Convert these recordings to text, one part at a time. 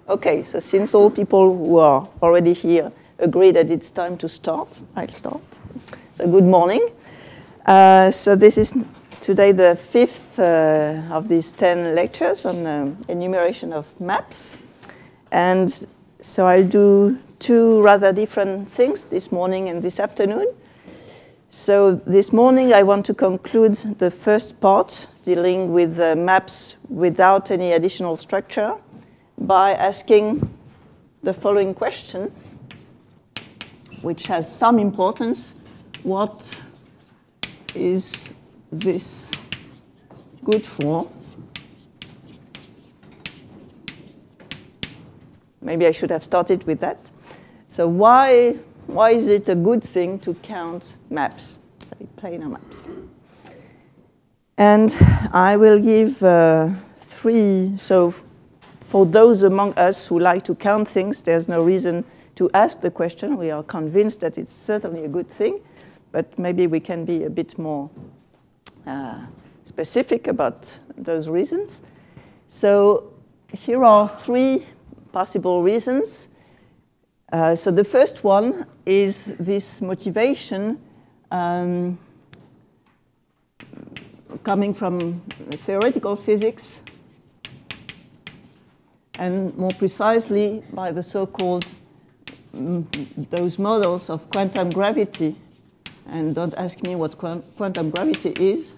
Okay, so since all people who are already here agree that it's time to start, I'll start. So good morning. So this is today the fifth of these 10 lectures on enumeration of maps. And so I'll do two rather different things this morning and this afternoon. So this morning I want to conclude the first part dealing with maps without any additional structure by asking the following question, which has some importance. What is this good for? Maybe I should have started with that. So why is it a good thing to count maps, say planar maps? And I will give three. So for those among us who like to count things, there's no reason to ask the question. We are convinced that it's certainly a good thing, but maybe we can be a bit more specific about those reasons. So here are three possible reasons. So the first one is this motivation coming from theoretical physics, and more precisely by the so-called those models of quantum gravity. And don't ask me what quantum gravity is.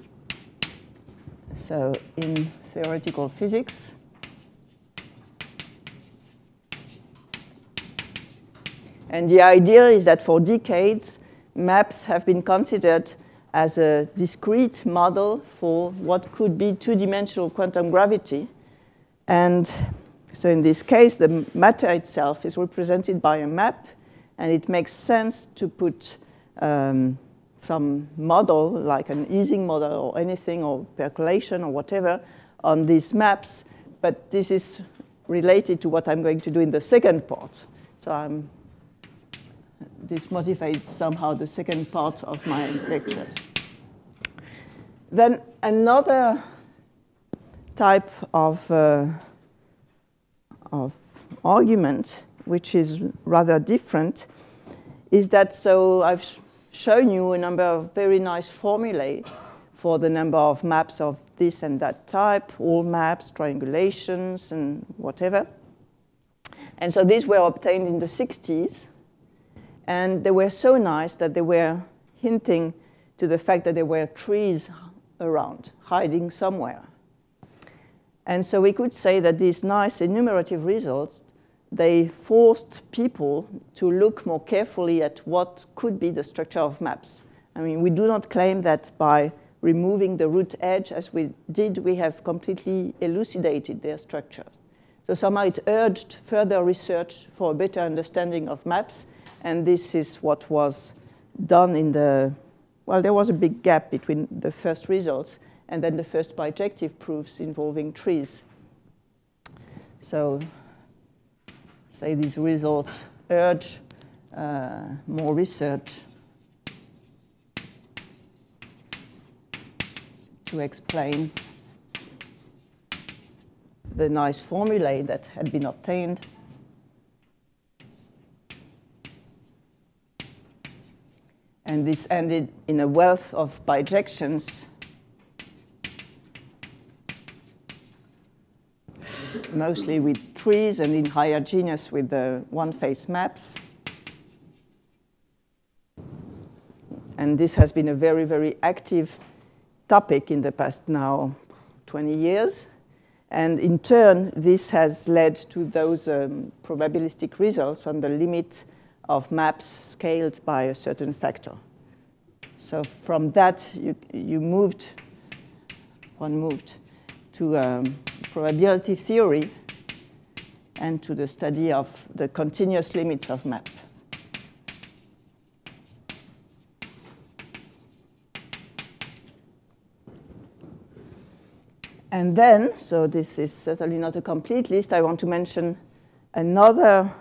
So in theoretical physics, and the idea is that for decades, maps have been considered as a discrete model for what could be two-dimensional quantum gravity. And so in this case, the matter itself is represented by a map, and it makes sense to put some model, like an Ising model or anything, or percolation or whatever, on these maps. But this is related to what I'm going to do in the second part. So this motivates somehow the second part of my lectures. Then another type of argument, which is rather different, is that so I've shown you a number of very nice formulae for the number of maps of this and that type, all maps, triangulations, and whatever. And so these were obtained in the 60s. And they were so nice that they were hinting to the fact that there were trees around, hiding somewhere. And so we could say that these nice enumerative results, they forced people to look more carefully at what could be the structure of maps. I mean, we do not claim that by removing the root edge, as we did, we have completely elucidated their structure. So somehow it urged further research for a better understanding of maps. And this is what was done in the, well, there was a big gap between the first results and then the first bijective proofs involving trees. So, say these results urge more research to explain the nice formulae that had been obtained. And this ended in a wealth of bijections, mostly with trees, and in higher genus with the one-face maps. And this has been a very, very active topic in the past now 20 years. And in turn, this has led to those probabilistic results on the limit of maps scaled by a certain factor. So from that, one moved to probability theory and to the study of the continuous limits of map. And then, so this is certainly not a complete list, I want to mention another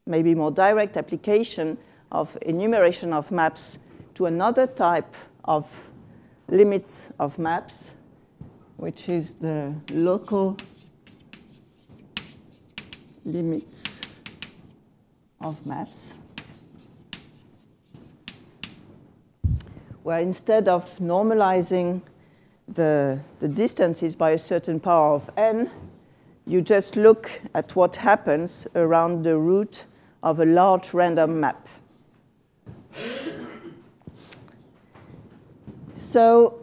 maybe more direct application of enumeration of maps to another type of limits of maps, which is the local limits of maps, where instead of normalizing the distances by a certain power of n, you just look at what happens around the root of a large random map. So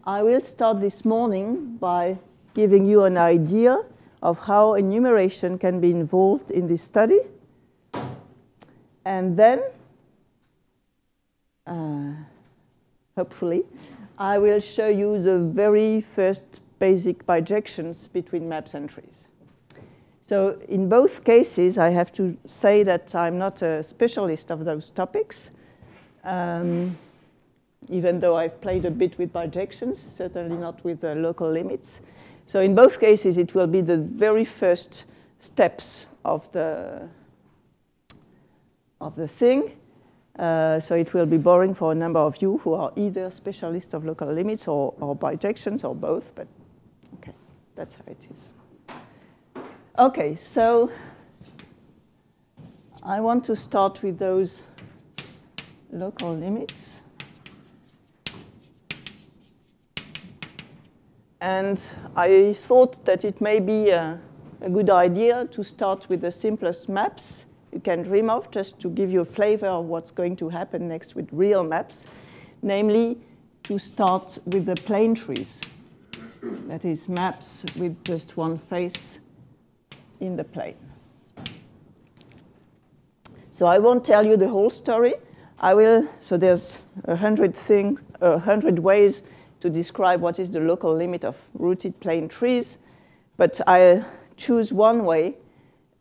I will start this morning by giving you an idea of how enumeration can be involved in this study. And then, hopefully, I will show you the very first basic bijections between maps and trees. So in both cases, I have to say that I'm not a specialist of those topics, even though I've played a bit with bijections, certainly not with the local limits. So in both cases, it will be the very first steps of the thing. So it will be boring for a number of you who are either specialists of local limits or bijections or both, but okay, that's how it is. Okay, so I want to start with those local limits. And I thought that it may be a good idea to start with the simplest maps you can dream of, just to give you a flavor of what's going to happen next with real maps, namely to start with the plane trees. That is, maps with just one face in the plane. So I won't tell you the whole story. So there's 100 ways to describe what is the local limit of rooted plane trees, but I choose one way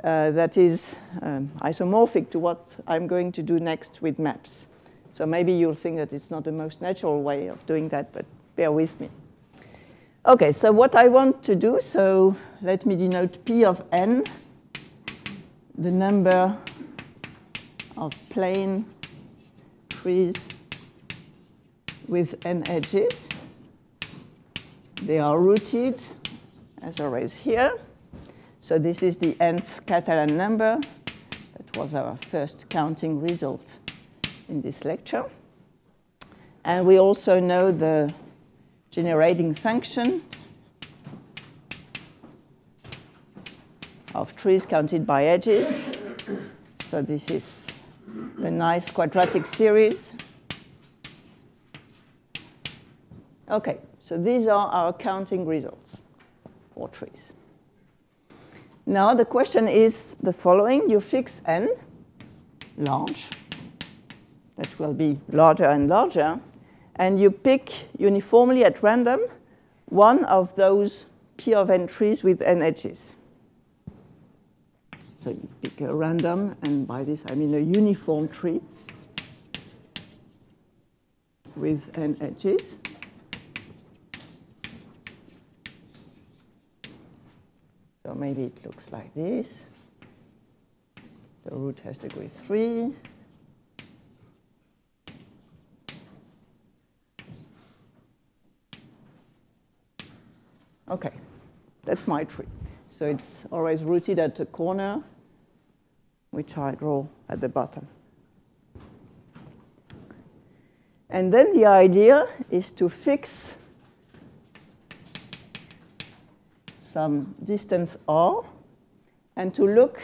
that is isomorphic to what I'm going to do next with maps. So maybe you'll think that it's not the most natural way of doing that, but bear with me. Okay, so what I want to do, so let me denote P of n, the number of plane trees with n edges. They are rooted, as always here. So this is the nth Catalan number. That was our first counting result in this lecture. And we also know the generating function of trees counted by edges. So this is a nice quadratic series. Okay, so these are our counting results for trees. Now the question is the following. You fix n, large. That will be larger and larger. And you pick uniformly at random one of those P of n trees with n edges. So you pick a random, and by this I mean a uniform tree with n edges. So maybe it looks like this. The root has degree 3. Okay, that's my tree. So it's always rooted at a corner, which I draw at the bottom. And then the idea is to fix some distance r and to look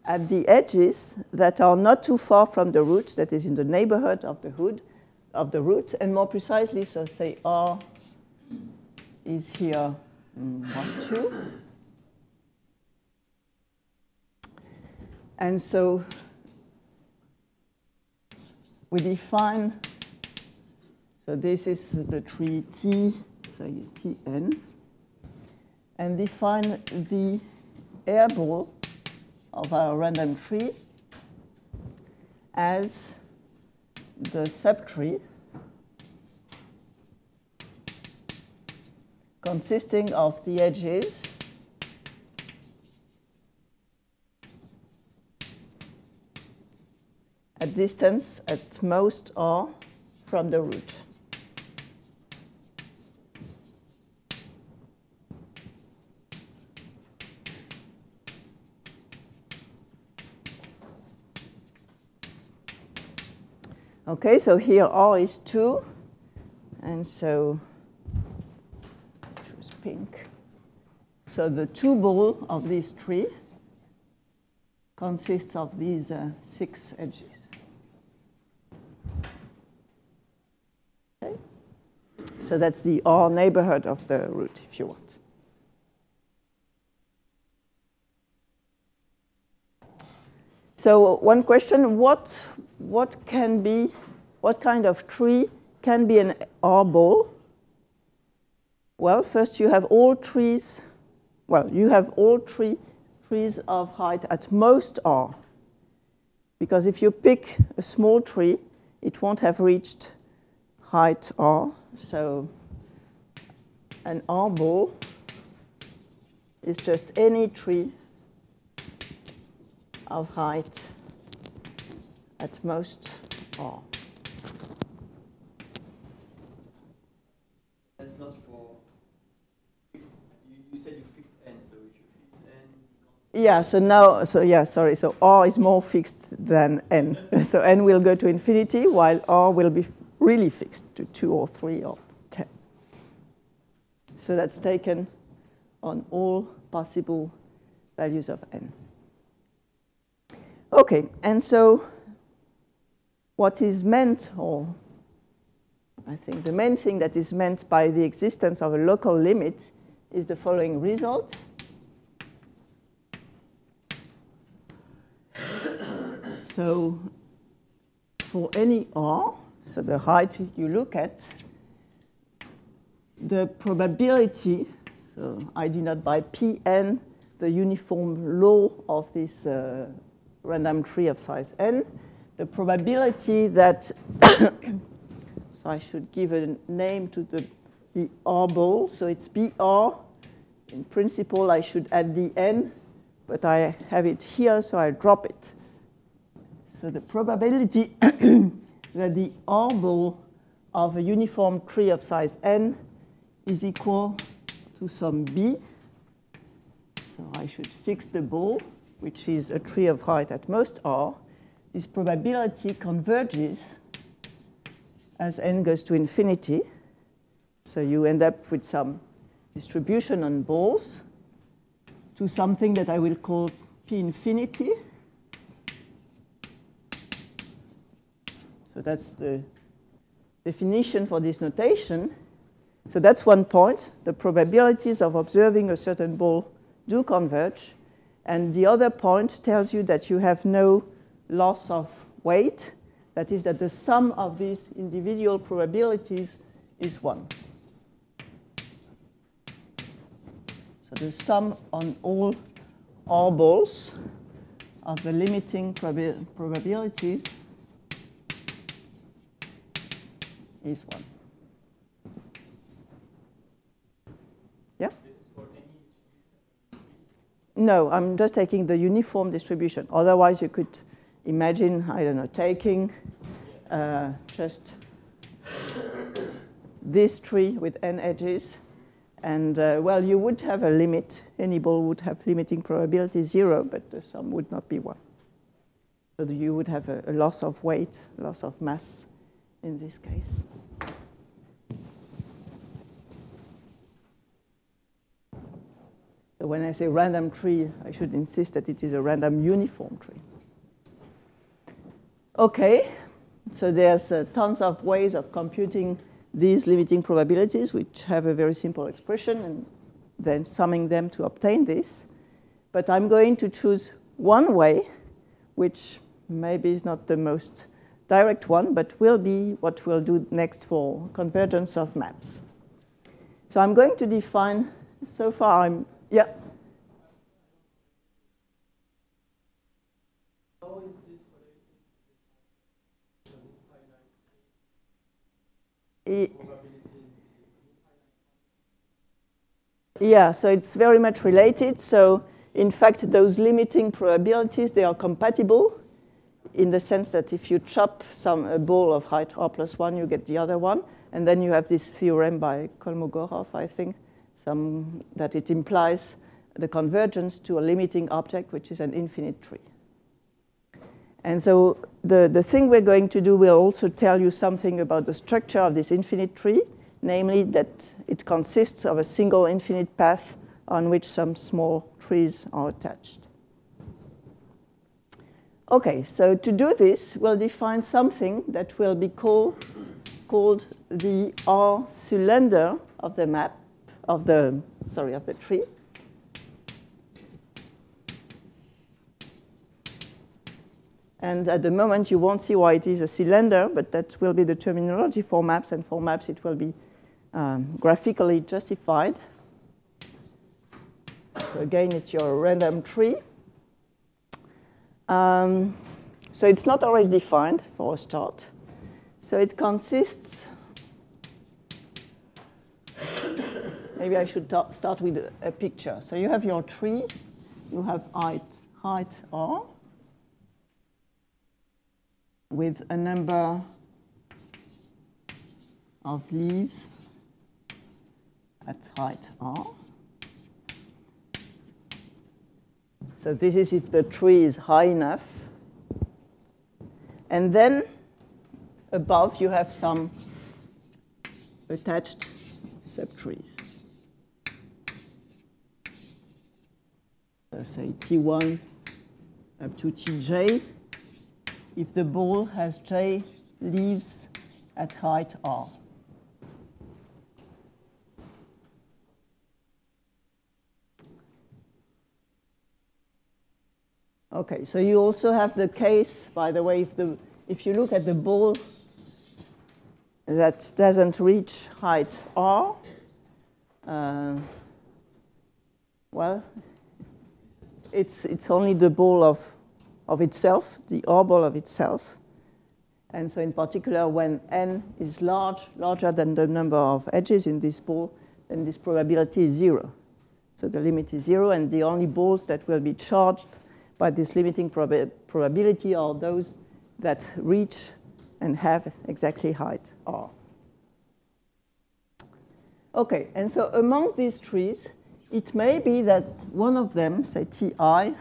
at the edges that are not too far from the root, that is in the neighborhood of the root, and more precisely, so say r is here 1, 2. And so we define, so this is the tree T, so Tn, and define the airball of our random tree as the subtree consisting of the edges at distance at most r from the root. Okay, so here R is 2, and so choose pink. So the 2 ball of this tree consists of these 6 edges. Okay? So that's the R neighborhood of the root, if you want. So one question, what kind of tree can be an R ball? Well, first you have all trees, you have all trees of height at most R. Because if you pick a small tree, it won't have reached height R. So an R ball is just any tree of height at most R. That's not for fixed. You said you fixed n, so if you fix n, yeah. So now, sorry. So R is more fixed than n. So n will go to infinity, while R will be really fixed to 2 or 3 or 10. So that's taken on all possible values of n. Okay, and so what is meant, or I think the main thing that is meant by the existence of a local limit is the following result. So for any R, so the height you look at, the probability, so I denote by Pn the uniform law of this random tree of size n, the probability that, so I should give a name to the R ball, so it's BR. In principle, I should add the n, but I have it here, so I drop it. So the probability that the R ball of a uniform tree of size n is equal to some b. So I should fix the ball, which is a tree of height at most R. This probability converges as n goes to infinity. So you end up with some distribution on balls to something that I will call P infinity. So that's the definition for this notation. So that's one point. The probabilities of observing a certain ball do converge. And the other point tells you that you have no loss of weight. That is that the sum of these individual probabilities is 1. So the sum on all R balls of the limiting probabilities is 1. Yeah? this is for any distribution. No, I'm just taking the uniform distribution. Otherwise, you could imagine, I don't know, taking just this tree with n edges. And, well, you would have a limit. Any ball would have limiting probability 0, but the sum would not be 1. So you would have a loss of weight, loss of mass in this case. So when I say random tree, I should insist that it is a random uniform tree. Okay, so there's tons of ways of computing these limiting probabilities, which have a very simple expression, and then summing them to obtain this. But I'm going to choose one way, which maybe is not the most direct one, but will be what we'll do next for convergence of maps. So I'm going to define, so far I'm, yeah? How is it related to Yeah, so it's very much related. So in fact, those limiting probabilities, they are compatible in the sense that if you chop a ball of height R plus 1, you get the other one. And then you have this theorem by Kolmogorov, I think, that it implies the convergence to a limiting object, which is an infinite tree. And so the thing we're going to do will also tell you something about the structure of this infinite tree, namely that it consists of a single infinite path on which some small trees are attached. Okay, so to do this, we'll define something that will be called the R cylinder of the map, of the tree. And at the moment, you won't see why it is a cylinder, but that will be the terminology for maps, and for maps, it will be graphically justified. So again, it's your random tree. So it's not always defined for a start. So it consists, maybe I should start with a picture. So you have your tree, you have height R, with a number of leaves at height R. So this is if the tree is high enough. And then above you have some attached subtrees. So say T1 up to Tj, if the ball has j leaves at height R. Okay, so you also have the case, by the way, if you look at the ball that doesn't reach height R, well, it's only the ball of itself, the R ball of itself. And so in particular, when n is larger than the number of edges in this ball, then this probability is 0. So the limit is 0, and the only balls that will be charged by this limiting probability are those that reach and have exactly height R. Okay, and so among these trees, it may be that one of them, say Ti, sorry.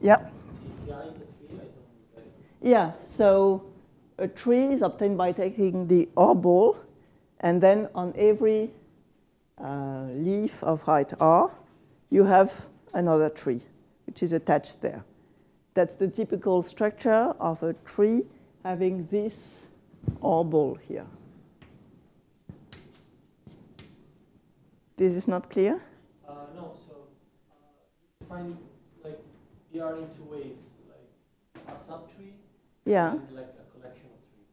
yeah. Ti is a tree? I don't get it. Yeah, so a tree is obtained by taking the R ball, and then on every leaf of height R, you have another tree, which is attached there. That's the typical structure of a tree having this R ball here. This is not clear? No, so you define like BR in two ways, like a subtree, Yeah. and like a collection of trees.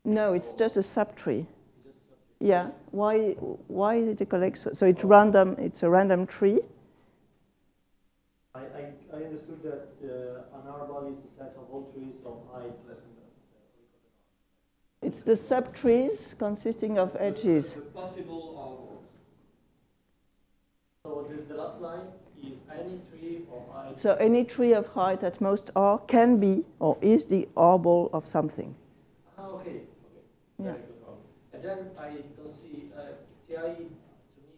No, it's just a subtree. It's just a subtree. Yeah. Why is it a collection? So it's random. It's a random tree. I understood that an R ball is the set of all trees of height less than the It's the subtrees consisting of edges. The possible R balls. So the last line is any tree of height. So any tree of height at most R can be or is the R ball of something. Ah, okay. Yeah. Very good. And then I don't see Ti. To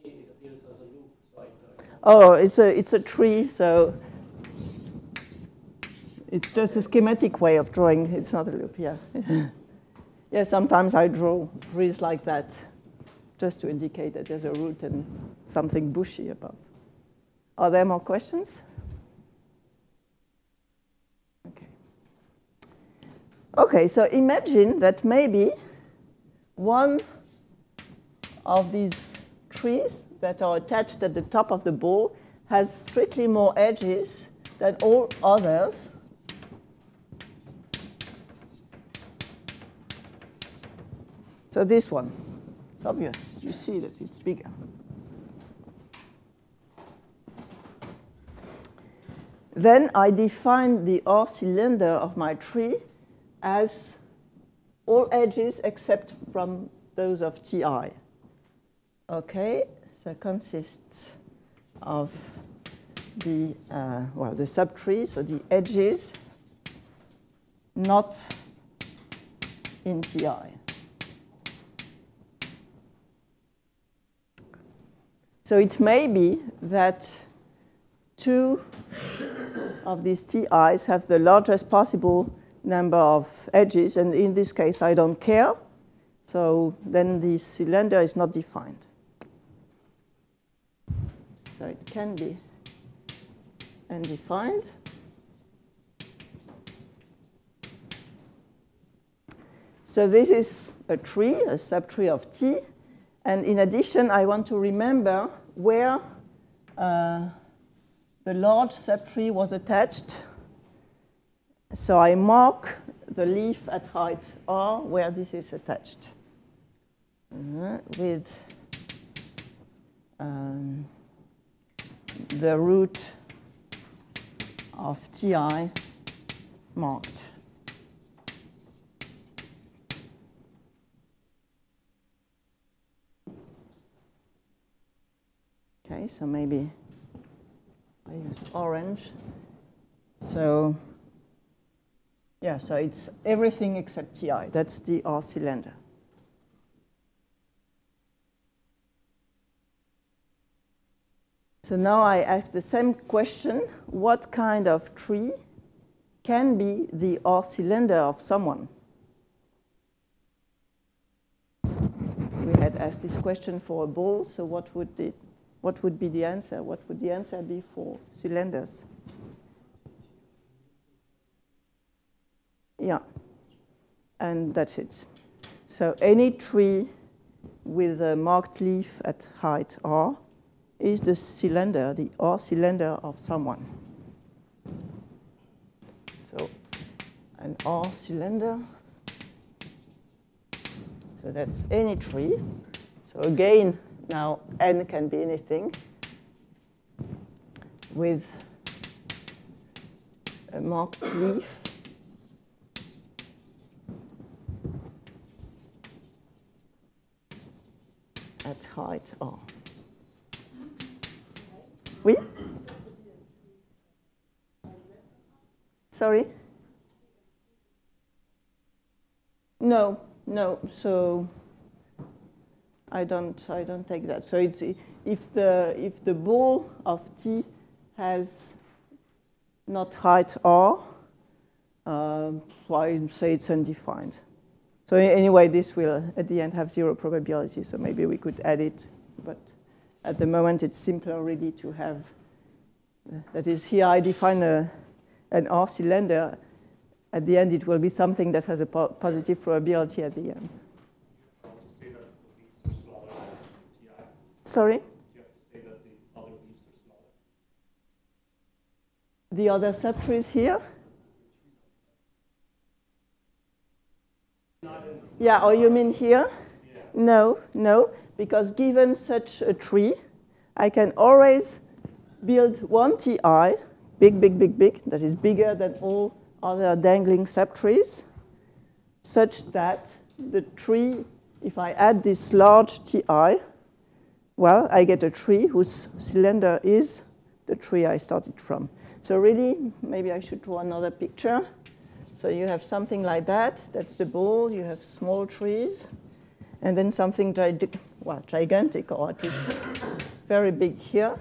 me, it appears as a loop. So Oh, it's a tree, so it's just a schematic way of drawing. It's not a loop, yeah. Yeah, sometimes I draw trees like that, just to indicate that there's a root and something bushy above. Are there more questions? Okay. Okay, so imagine that maybe one of these trees that are attached at the top of the ball has strictly more edges than all others. So this one, it's obvious. You see that it's bigger. Then I define the R cylinder of my tree as all edges except from those of Ti. Okay, so it consists of the the subtree, so the edges not in Ti. So it may be that two of these TIs have the largest possible number of edges, and in this case, I don't care. So then the cylinder is not defined. So it can be undefined. So this is a tree, a subtree of T. And in addition, I want to remember where the large subtree was attached. So I mark the leaf at height R where this is attached with the root of Ti marked. Okay, so maybe I use orange. So yeah, so it's everything except Ti. That's the R cylinder. So now I ask the same question. What kind of tree can be the R cylinder of someone? We had asked this question for a ball, so what would be the answer? What would the answer be for cylinders? Yeah, and that's it. So any tree with a marked leaf at height R is the cylinder, the R cylinder of someone. So an R cylinder, so that's any tree. So again, now N can be anything with a marked leaf at height R. Oui? Sorry? No, so I don't take that. So it's if the ball of T has not height R, I say it's undefined. So anyway, this will at the end have 0 probability. So maybe we could add it, but at the moment it's simpler really to have. That is, here I define an R cylinder. At the end, it will be something that has a positive probability at the end. Sorry? You have to say that the other leaves are smaller. The other subtrees here? Yeah, or you mean here? Yeah. No, because given such a tree, I can always build one Ti, big, that is bigger than all other dangling subtrees, such that the tree, if I add this large Ti, well, I get a tree whose cylinder is the tree I started from. So really, maybe I should draw another picture. So you have something like that. That's the ball. You have small trees. And then something gigantic, or at least very big here,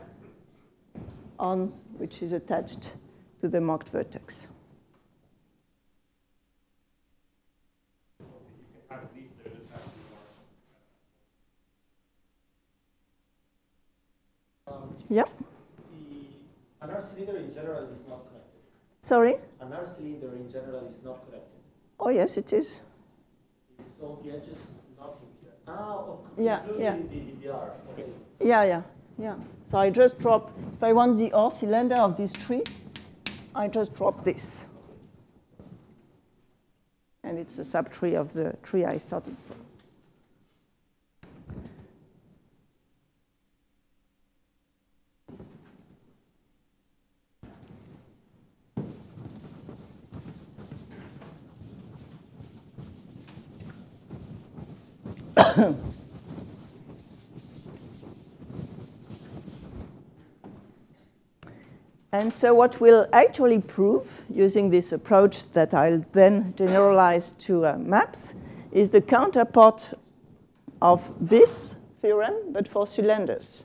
on which is attached to the marked vertex. Yeah. An R cylinder in general is not connected. Sorry? An R cylinder in general is not connected. Oh, yes, it is. It's all the edges, nothing here. Including the DDR. Okay. Yeah. So I just drop, if I want the R cylinder of this tree, I just drop this. And it's a subtree of the tree I started from. And so what we'll actually prove using this approach that I'll then generalize to maps is the counterpart of this theorem, but for cylinders.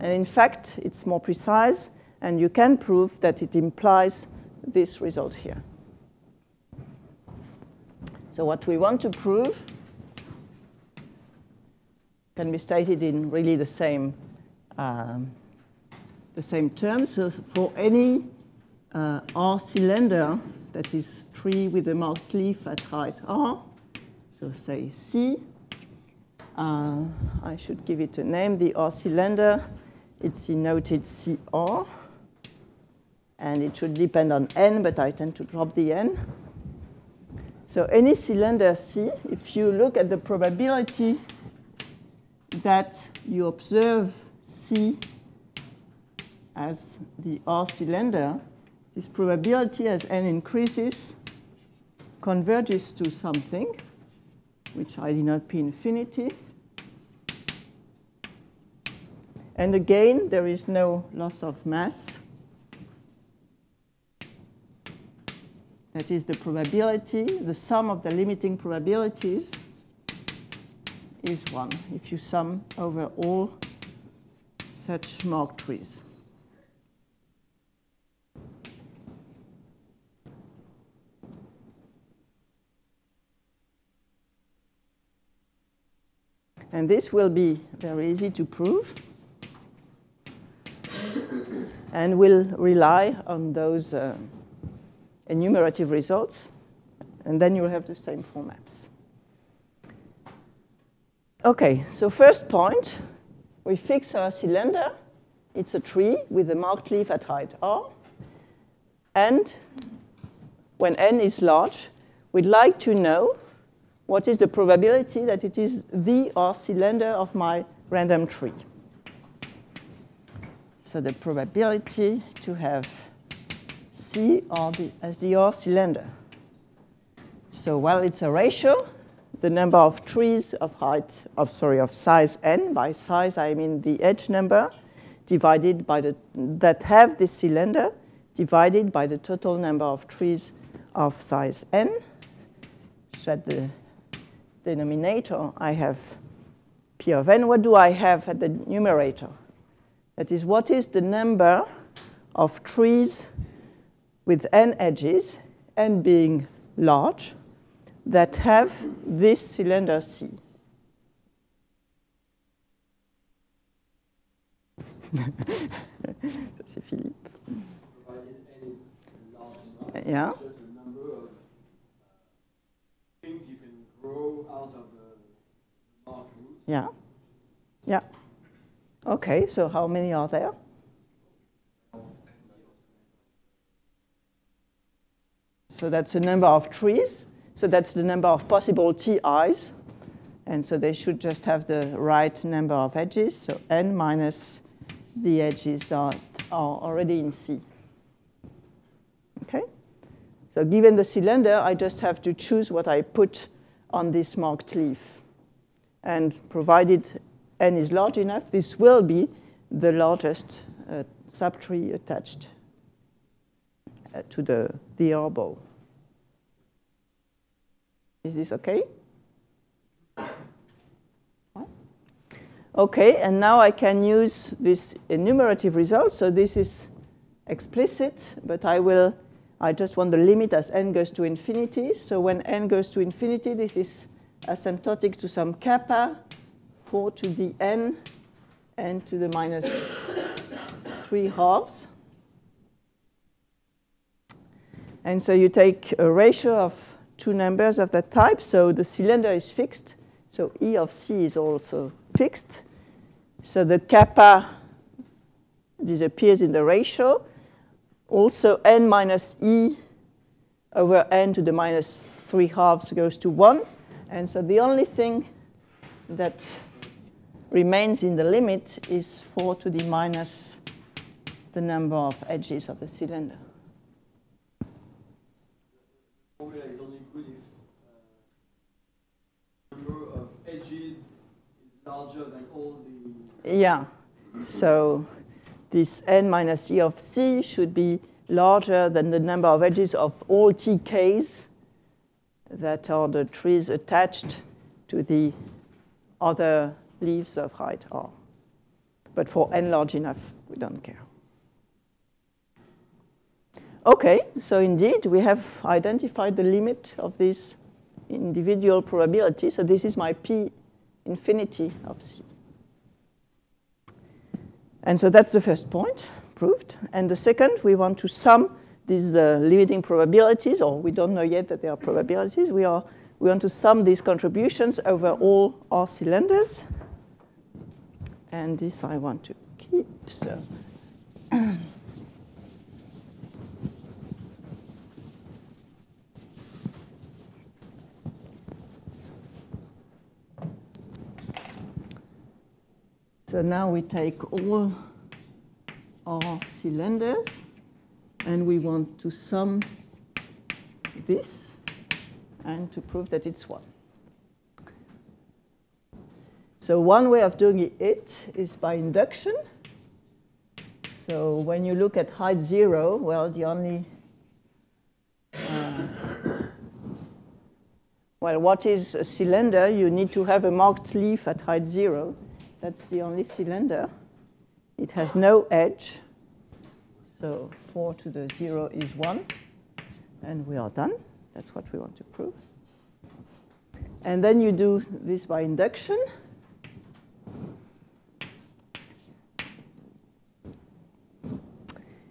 And in fact, it's more precise. And you can prove that it implies this result here. So what we want to prove can be stated in really the same terms. So for any R cylinder that is tree with a marked leaf at height R, so say C, I should give it a name, the R cylinder, it's denoted CR, and it should depend on N, but I tend to drop the N. So any cylinder C, if you look at the probability that you observe C as the R cylinder, this probability as N increases converges to something, which I denote P infinity. And again, there is no loss of mass. That is the probability, the sum of the limiting probabilities is 1 if you sum over all such marked trees. And this will be very easy to prove and will rely on those enumerative results, and then you will have the same four maps. Okay, so first point, we fix our cylinder. It's a tree with a marked leaf at height R. And when N is large, we'd like to know what is the probability that it is the R cylinder of my random tree. So the probability to have C as the R cylinder. So while it's a ratio, the number of trees of size n, by size I mean the edge number, divided by that have this cylinder, divided by the total number of trees of size n. So at the denominator, I have P of n. What do I have at the numerator? That is, what is the number of trees with n edges, n being large, that have this cylinder C? That's Philippe. Provided n is large enough, Yeah. it's just a number of things you can grow out of the marked root. Yeah. Yeah. Okay, so how many are there? So that's the number of trees. So that's the number of possible TIs. And so they should just have the right number of edges. So n minus the edges that are already in C. Okay? So given the cylinder, I just have to choose what I put on this marked leaf. And provided n is large enough, this will be the largest subtree attached to the R ball. Is this okay? Okay, and now I can use this enumerative result. So this is explicit, but I just want the limit as n goes to infinity. So when n goes to infinity, this is asymptotic to some kappa 4 to the n to the minus 3/2. And so you take a ratio of two numbers of that type. So the cylinder is fixed. So E of C is also fixed. So the kappa disappears in the ratio. Also, n minus E over n to the minus 3/2 goes to 1. And so the only thing that remains in the limit is 4 to the minus the number of edges of the cylinder. Formula is only good if number of edges is larger than all the... Yeah. So this n minus E of C should be larger than the number of edges of all TKs that are the trees attached to the other leaves of height R. But for n large enough, we don't care. Okay, so indeed, we have identified the limit of this individual probability. So this is my P infinity of C. And so that's the first point, proved. And the second, we want to sum these limiting probabilities, or we don't know yet that they are probabilities. We want to sum these contributions over all R cylinders. And this I want to keep. So So now we take all our cylinders, and we want to sum this and to prove that it's 1. So one way of doing it is by induction. So when you look at height 0, well, the only well, what is a cylinder? You need to have a marked leaf at height 0. That's the only cylinder. It has no edge. So 4 to the 0 is 1. And we are done. That's what we want to prove. And then you do this by induction.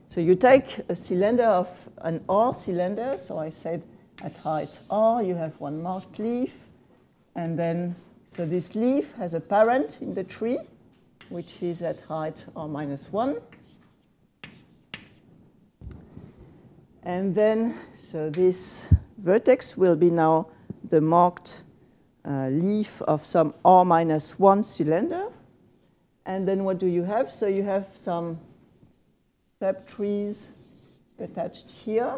So you take a cylinder of an R cylinder. So I said at height R, you have one marked leaf. And then, so this leaf has a parent in the tree, which is at height R minus 1. And then, so this vertex will be now the marked leaf of some R minus 1 cylinder. And then what do you have? So you have some subtrees attached here.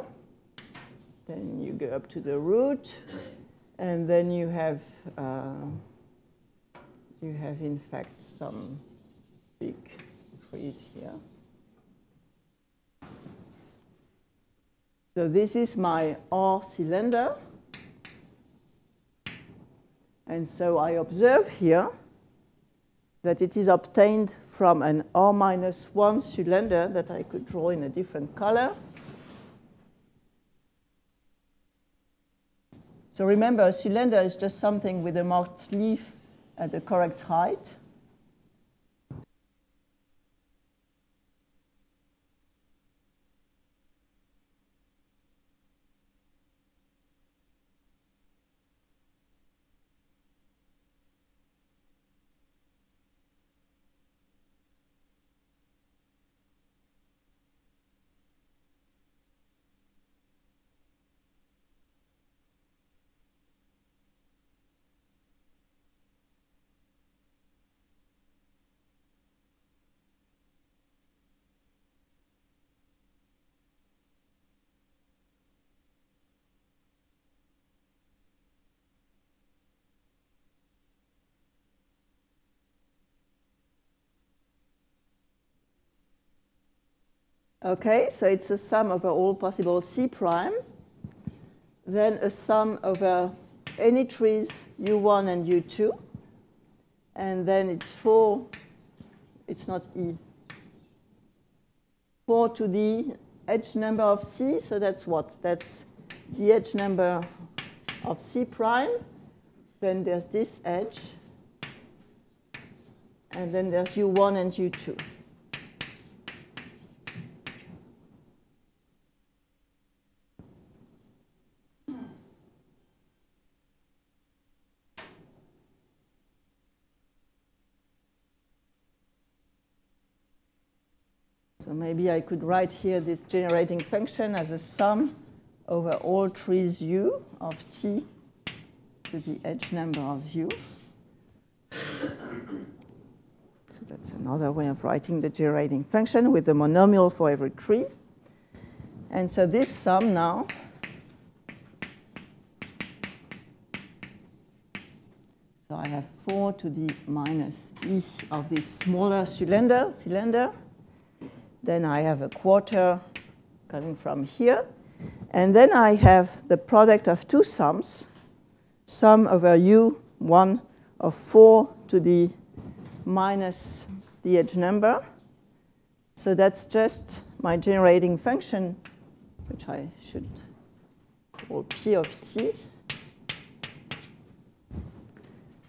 Then you go up to the root. And then you have in fact some big trees here. So this is my R cylinder. And so I observe here that it is obtained from an R minus 1 cylinder that I could draw in a different color. So remember, a cylinder is just something with a marked leaf at the correct height. Okay, so it's a sum over all possible C prime, then a sum over any trees U1 and U2, and then it's 4, it's not E, 4 to the edge number of C, so that's what? That's the edge number of C prime, then there's this edge, and then there's U1 and U2. So maybe I could write here this generating function as a sum over all trees U of T to the edge number of U. So that's another way of writing the generating function with the monomial for every tree. And so this sum now so I have 4 to the minus E of this smaller cylinder. Then I have a quarter coming from here. And then I have the product of two sums, sum over U1 of 4 to the minus the edge number. So that's just my generating function which I should call P of t.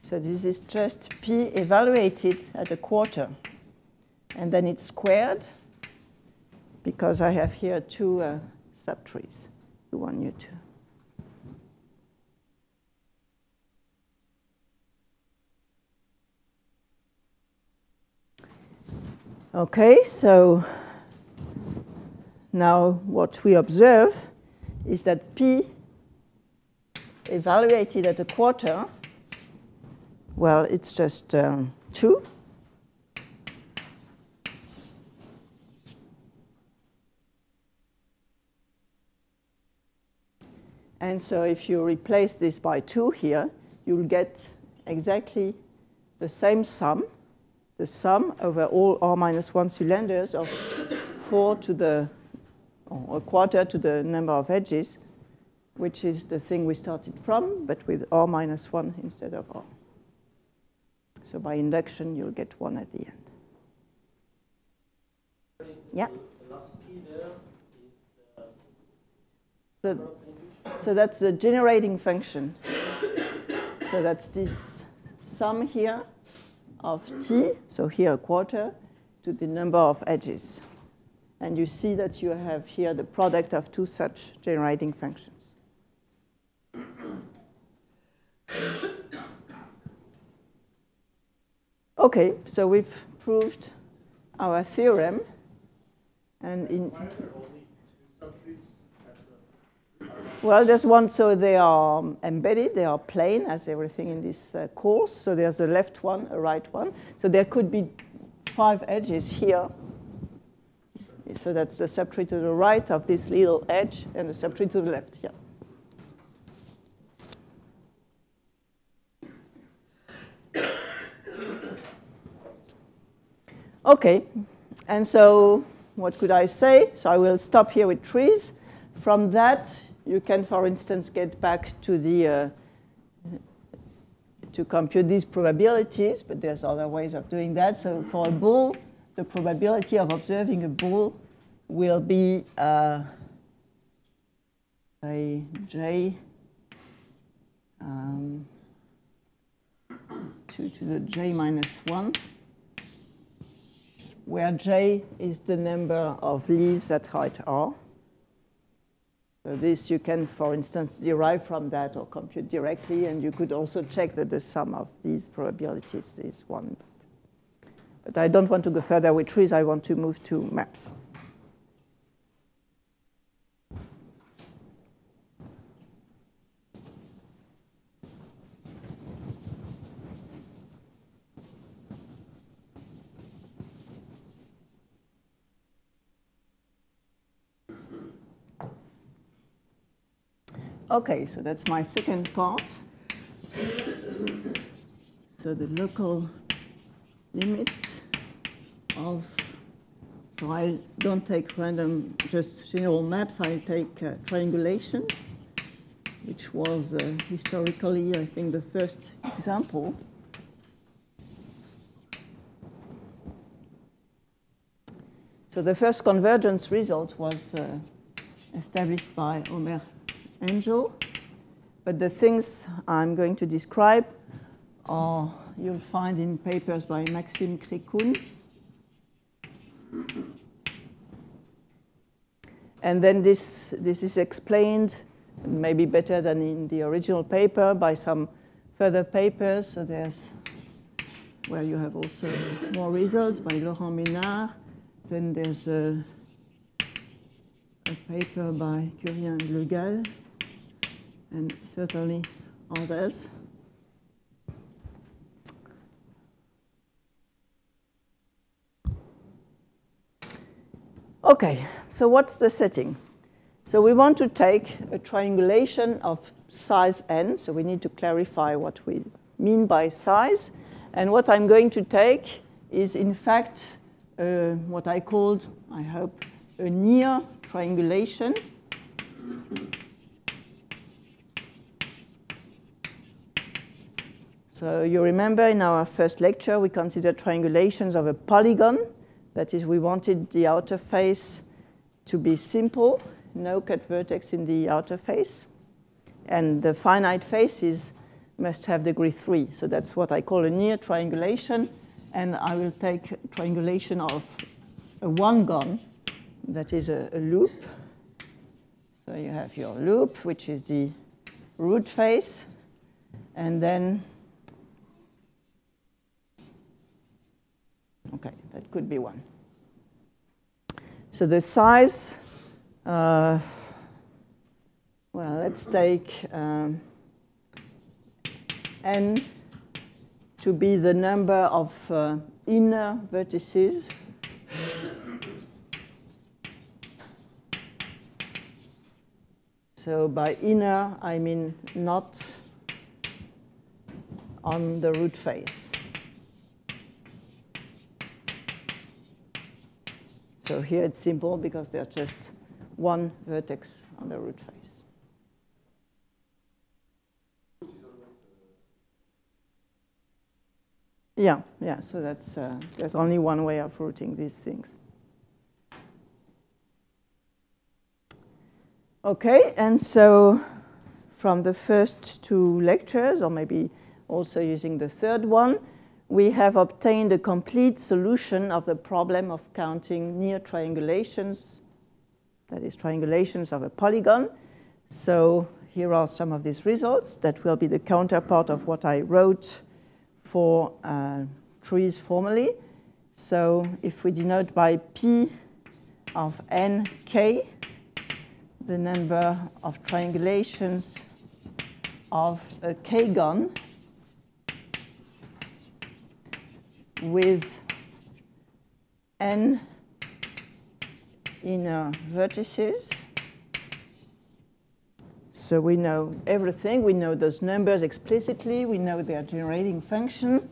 So this is just P evaluated at a quarter. And then it's squared, because I have here two subtrees, U1, U2. Okay, so now what we observe is that P evaluated at a quarter, well, it's just 2. And so if you replace this by 2 here, you'll get exactly the same sum, the sum over all r-1 cylinders of 4 to the, or a quarter to the number of edges, which is the thing we started from, but with r-1 instead of r. So by induction, you'll get 1 at the end. Yeah? The last P there is the so that's the generating function. So that's this sum here of t, so here a quarter, to the number of edges. And you see that you have here the product of two such generating functions. Okay, so we've proved our theorem. And in well, there's one, so they are embedded, they are plain, as everything in this course. So there's a left one, a right one. So there could be 5 edges here. So that's the subtree to the right of this little edge, and the subtree to the left here. Okay, and so what could I say? So I will stop here with trees. From that, you can, for instance, get back to the to compute these probabilities, but there's other ways of doing that. So for a bull, the probability of observing a bull will be say j 2 to the j minus 1, where j is the number of leaves at height r. So this you can, for instance, derive from that or compute directly, and you could also check that the sum of these probabilities is 1. But I don't want to go further with trees. I want to move to maps. Okay, so that's my second part. So the local limit of, so I don't take random, just general maps, I take triangulations, which was historically, I think, the first example. So the first convergence result was established by Omer Angel, but the things I'm going to describe are you'll find in papers by Maxime Krikoun. And then this is explained, maybe better than in the original paper, by some further papers. So there's where you have also more results by Laurent Ménard. Then there's a paper by Curie and Le Gall, and certainly others. Okay, so what's the setting? So we want to take a triangulation of size n, so we need to clarify what we mean by size. And what I'm going to take is, in fact, what I called, I hope, a near triangulation. So you remember in our first lecture, we considered triangulations of a polygon. That is, we wanted the outer face to be simple. no cut vertex in the outer face. And the finite faces must have degree 3. So that's what I call a near triangulation. And I will take triangulation of a one-gon, that is a loop. So you have your loop, which is the root face. And then, OK, that could be 1. So the size, well, let's take n to be the number of inner vertices. So by inner, I mean not on the root face. So here it's simple because there's just one vertex on the root face. Yeah, so that's there's only one way of rooting these things. Okay, and so from the first 2 lectures, or maybe also using the third one, we have obtained a complete solution of the problem of counting near triangulations, that is, triangulations of a polygon. So here are some of these results that will be the counterpart of what I wrote for trees formally. So if we denote by P of nk, the number of triangulations of a k-gon with n inner vertices. So we know everything. We know those numbers explicitly. We know their generating function.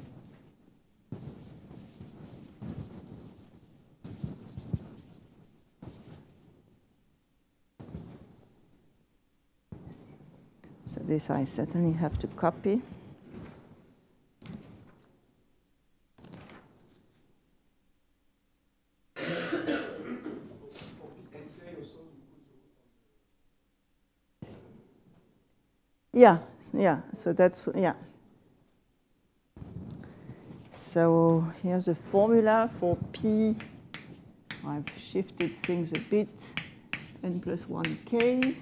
So this I certainly have to copy. Yeah, so that's, yeah. So here's a formula for P. I've shifted things a bit, n plus 1k.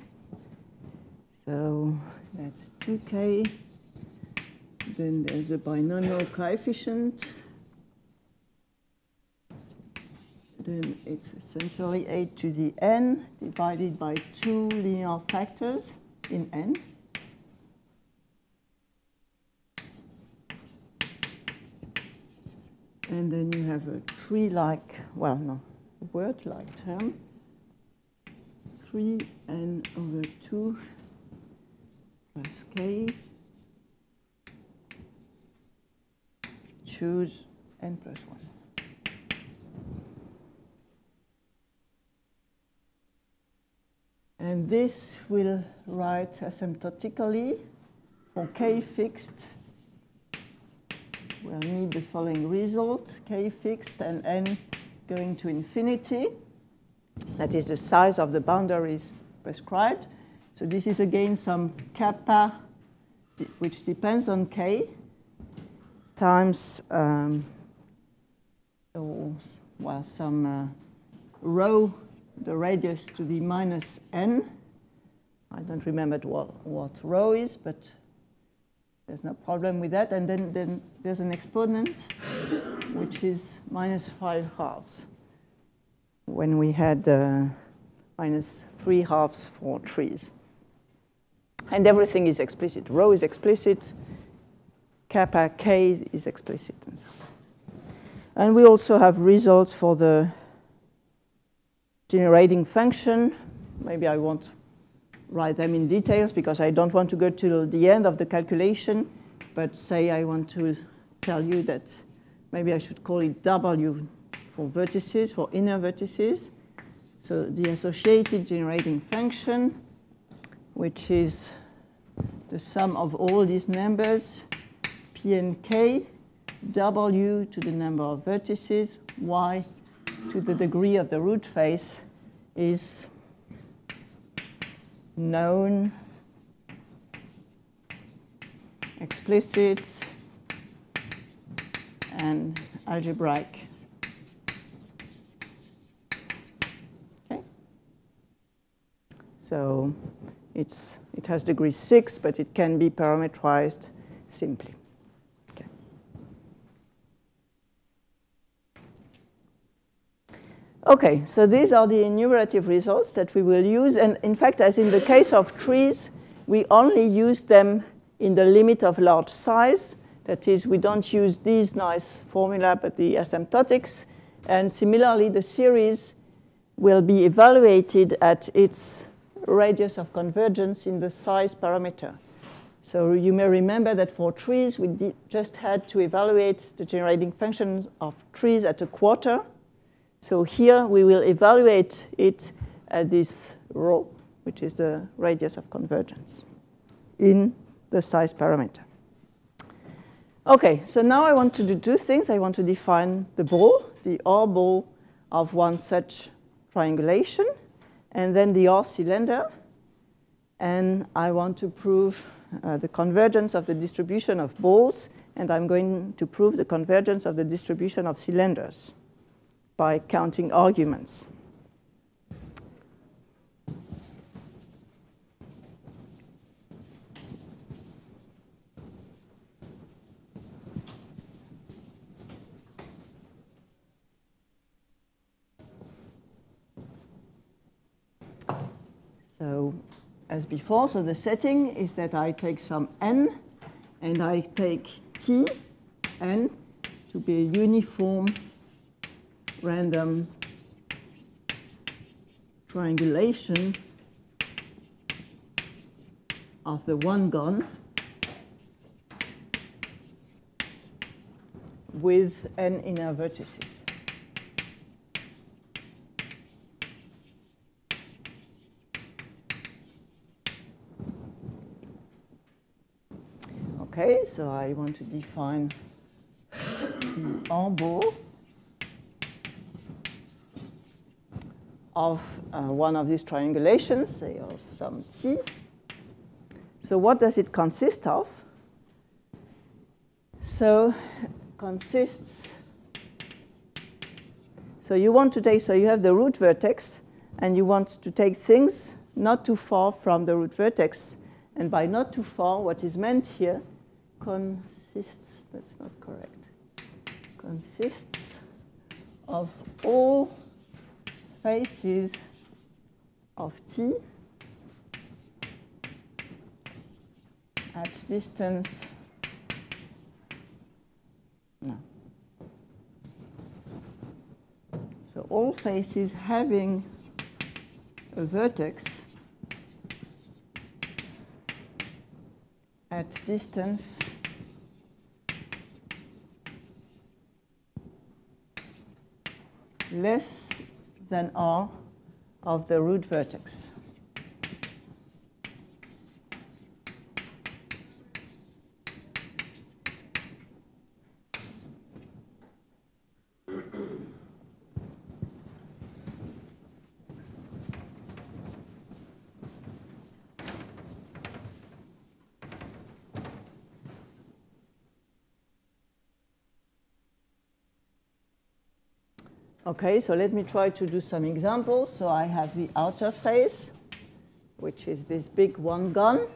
So that's 2k. Then there's a binomial coefficient. Then it's essentially a to the n divided by 2 linear factors in n. And then you have a tree-like, well, no, word-like term, 3n over 2 plus k, choose n plus 1. And this will write asymptotically for k fixed. We'll need the following result, k fixed and n going to infinity. That is the size of the boundaries prescribed. So this is again some kappa, which depends on k, times some rho, the radius to the minus n. I don't remember what rho is, but there's no problem with that. And then there's an exponent, which is minus 5/2, when we had minus 3/2 for trees. And everything is explicit. Rho is explicit. Kappa k is explicit. And we also have results for the generating function. Maybe I won't write them in details because I don't want to go till the end of the calculation, but say I want to tell you that maybe I should call it W for vertices, for inner vertices. So the associated generating function, which is the sum of all these numbers, P and K, W to the number of vertices, Y to the degree of the root face, is known, explicit, and algebraic. Okay. So it has degree 6, but it can be parametrized simply. Okay. Okay, so these are the enumerative results that we will use. And in fact, as in the case of trees, we only use them in the limit of large size. That is, we don't use these nice formula, but the asymptotics. And similarly, the series will be evaluated at its radius of convergence in the size parameter. So you may remember that for trees, we just had to evaluate the generating functions of trees at a quarter. So here we will evaluate it at this rho, which is the radius of convergence in the size parameter. Okay, so now I want to do two things. I want to define the ball, the R ball of one such triangulation, and then the R cylinder. And I want to prove the convergence of the distribution of balls, and I'm going to prove the convergence of the distribution of cylinders by counting arguments. So as before, so the setting is that I take some n, and I take t, n, to be a uniform random triangulation of the one gun with n inner vertices. Okay, so I want to define the en ball of one of these triangulations, say of some t. So what does it consist of? So consists, so you want to take, so you have the root vertex, and you want to take things not too far from the root vertex. And by not too far, what is meant here consists, that's not correct, consists of all faces of t at distance, no. So all faces having a vertex at distance less than r of the root vertex. Okay, so let me try to do some examples. So I have the outer face, which is this big one gun.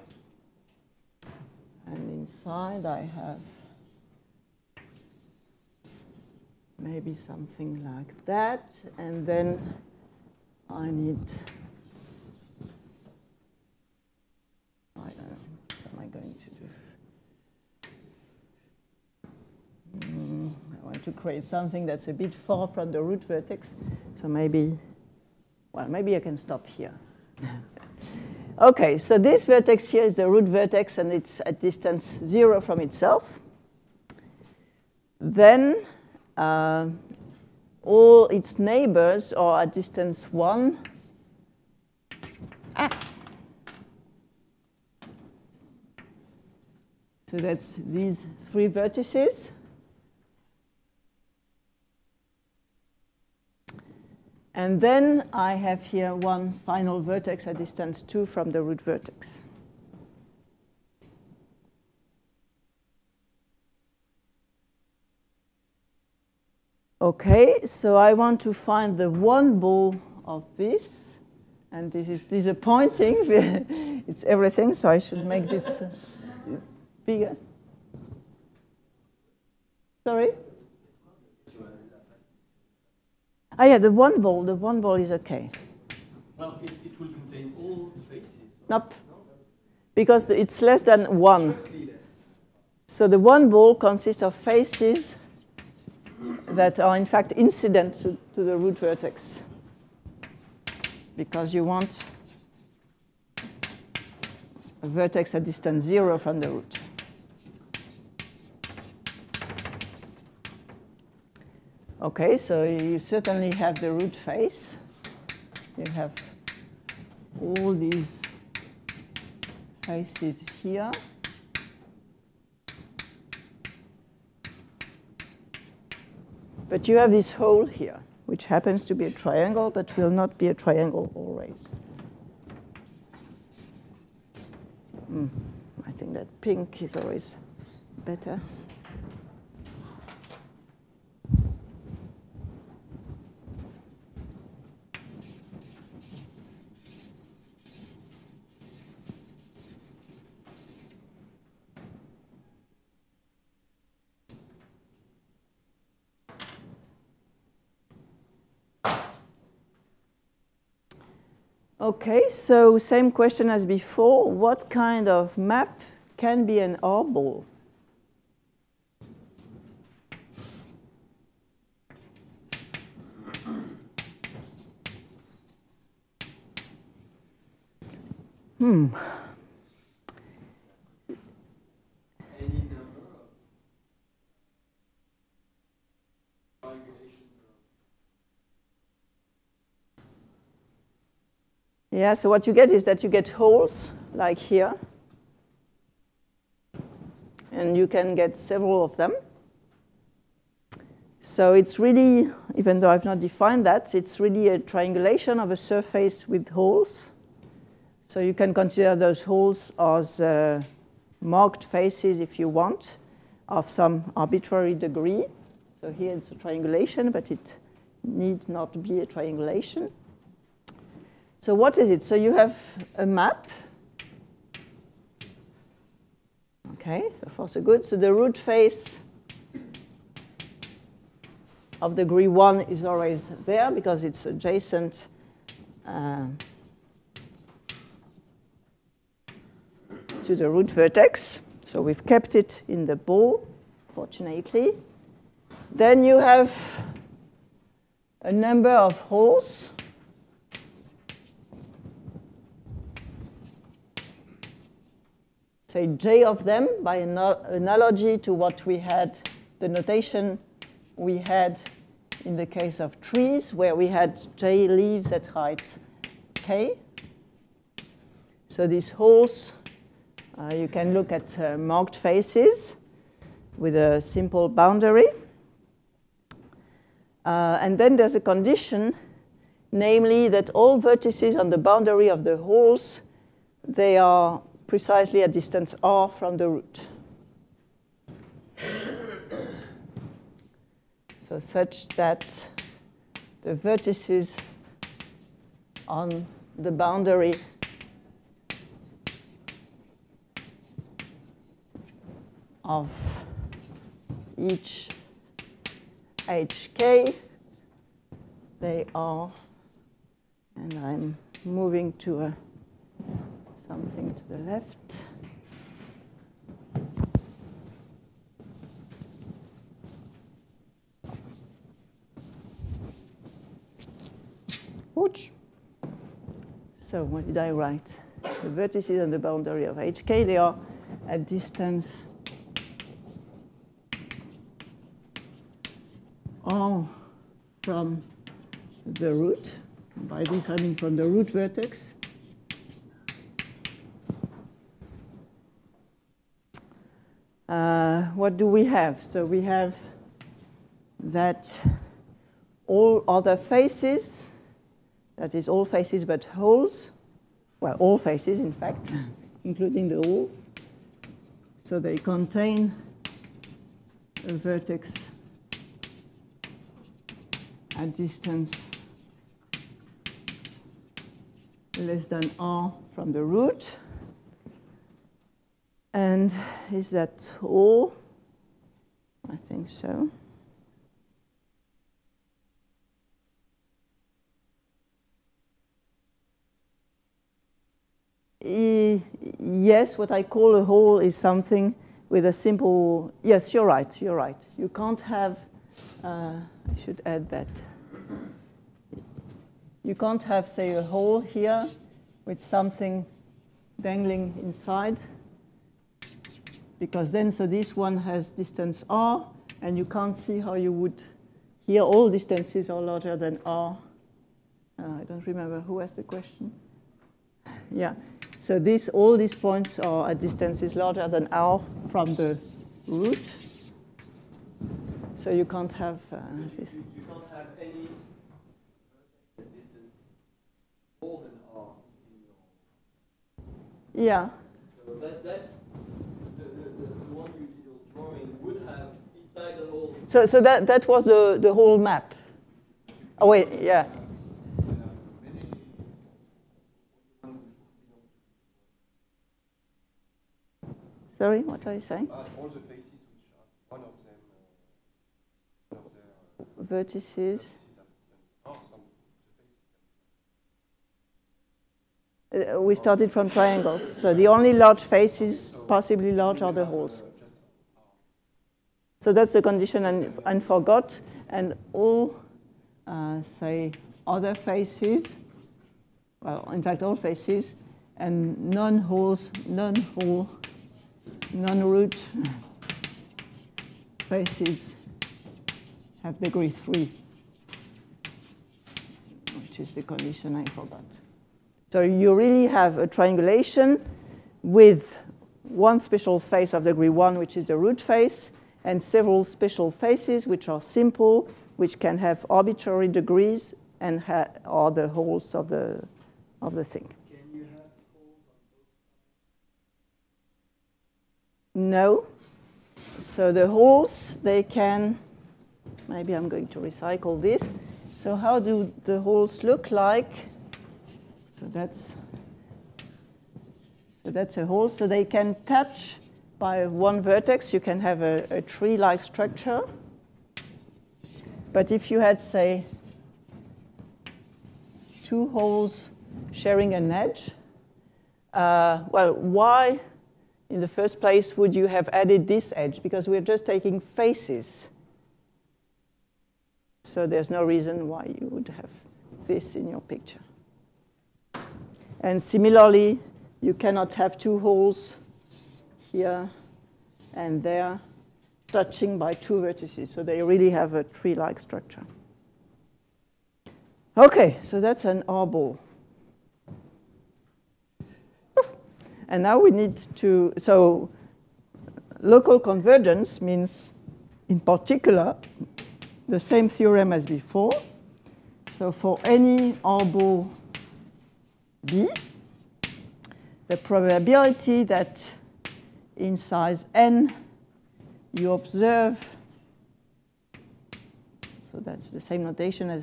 And inside I have maybe something like that. And then I need, I don't know, what am I going to do? I want to create something that's a bit far from the root vertex. So maybe, well, maybe I can stop here. Okay, so this vertex here is the root vertex, and it's at distance 0 from itself. Then all its neighbors are at distance 1. So that's these 3 vertices. And then I have here one final vertex at distance 2 from the root vertex. Okay, so I want to find the one ball of this. And this is disappointing. It's everything, so I should make this bigger. Sorry? Ah, yeah, the one ball is okay. Well, it will contain all faces. Nope, because it's less than 1. So the one ball consists of faces that are in fact incident to the root vertex, because you want a vertex at distance 0 from the root. Okay, so you certainly have the root face. You have all these faces here. But you have this hole here, which happens to be a triangle, but will not be a triangle always. I think that pink is always better. Okay, so same question as before. What kind of map can be an R-ball? Any number of triangulations. Yeah, so what you get is that you get holes like here. And you can get several of them. So it's really, even though I've not defined that, it's really a triangulation of a surface with holes. So you can consider those holes as marked faces, if you want, of some arbitrary degree. So here it's a triangulation, but it need not be a triangulation. So what is it? So you have a map. Okay, so far so good. So the root face of degree 1 is always there because it's adjacent to the root vertex. So we've kept it in the ball, fortunately. Then you have a number of holes. Say j of them by analogy to what we had, the notation we had in the case of trees, where we had j leaves at height k. So these holes, you can look at marked faces with a simple boundary. And then there's a condition, namely that all vertices on the boundary of the holes, they are precisely at distance r from the root. So such that the vertices on the boundary of each hk, they are, and I'm moving to something to the left. Ouch. So what did I write? The vertices on the boundary of hk, they are at distance r from the root. By this I mean from the root vertex. What do we have? So we have that all other faces that is all faces but holes, well, all faces, in fact, including the holes. So they contain a vertex at distance less than r from the root. And is that all? I think so. Yes, what I call a hole is something with a simple, yes, you're right, you're right. You can't have, I should add that. You can't have, say, a hole here with something dangling inside, because then, so this one has distance r, and you can't see how you would, here all distances are larger than r. I don't remember who asked the question. Yeah, so this, all these points are at distances larger than r from the root. So you can't have this. You can't have any distance more than r in your. Yeah. So that the one you're drawing would have inside the hole. So that was the whole map. Oh wait, yeah. Sorry, what are you saying? All the faces which are one of them, Vertices. We started from triangles. So the only large faces, possibly large, are the holes. So that's the condition and forgot. And all, say, other faces, well, in fact, all faces, and non-holes, non-hole, non-root faces have degree 3, which is the condition I forgot. So you really have a triangulation with one special face of degree 1, which is the root face, and several special faces, which are simple, which can have arbitrary degrees and are the holes of the thing. Can you have holes on both sides? No. So the holes, they can, maybe I'm going to recycle this. So how do the holes look like? So that's a hole. So they can touch by one vertex. You can have a tree-like structure. But if you had, say, two holes sharing an edge, well, why, in the first place, would you have added this edge? Because we're just taking faces. So there's no reason why you would have this in your picture. And similarly, you cannot have two holes here and there touching by two vertices. So they really have a tree-like structure. OK, so that's an R ball. And now we need to, so local convergence means, in particular, the same theorem as before. So for any R ball B, the probability that in size n you observe, so that's the same notation as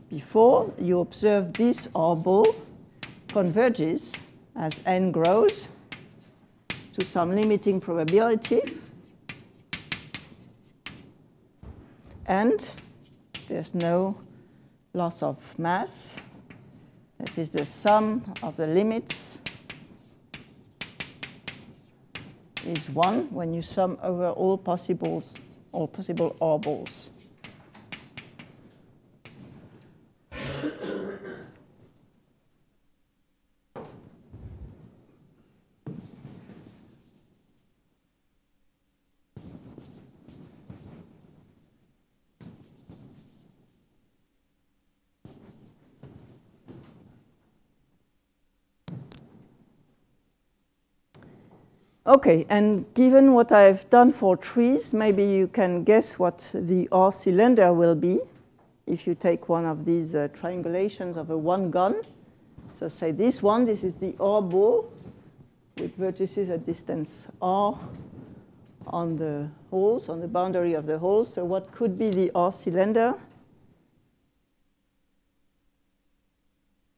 before, you observe this R ball converges as n grows to some limiting probability, and there's no loss of mass. That is the sum of the limits is 1 when you sum over all possible R balls. OK, and given what I've done for trees, maybe you can guess what the R cylinder will be. if you take one of these triangulations of a one gun, so say this one, this is the R ball with vertices at distance R on the holes, on the boundary of the holes. So what could be the R cylinder?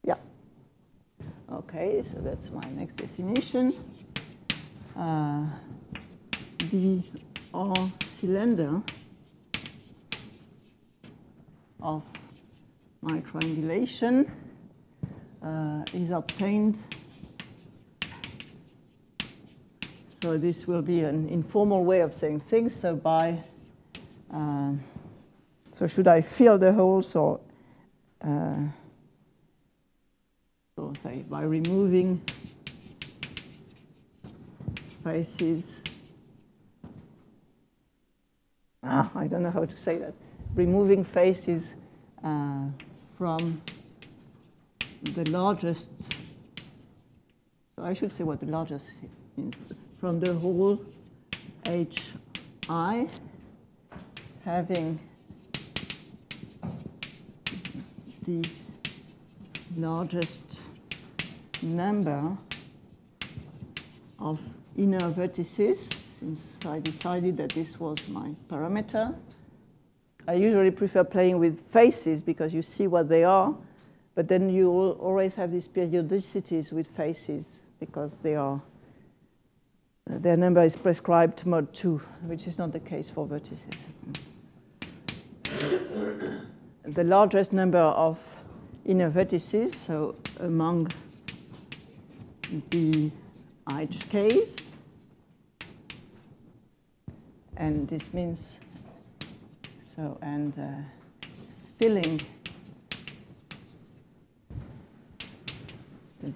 Yeah. Okay, so that's my next definition. The R cylinder of my triangulation is obtained. So this will be an informal way of saying things. So by, so should I fill the holes or so say by removing faces? I don't know how to say that. Removing faces from the largest. So I should say what the largest means. From the hole HI having the largest number of inner vertices, since I decided that this was my parameter. I usually prefer playing with faces because you see what they are, but then you will always have these periodicities with faces because they are, their number is prescribed mod 2, which is not the case for vertices. The largest number of inner vertices, so among the HKs, and this means so, and filling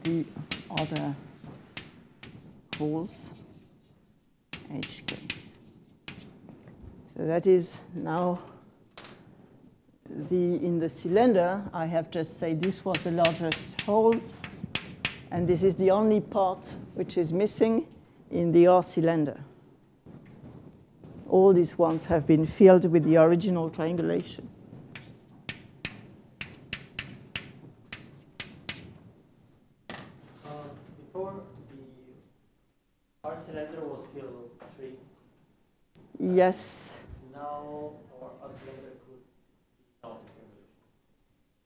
the other holes HK. So that is now in the cylinder, I have just said this was the largest hole, and this is the only part which is missing in the R cylinder. All these ones have been filled with the original triangulation. Before the R cylinder was filled 3. Yes. Now our R cylinder could be not a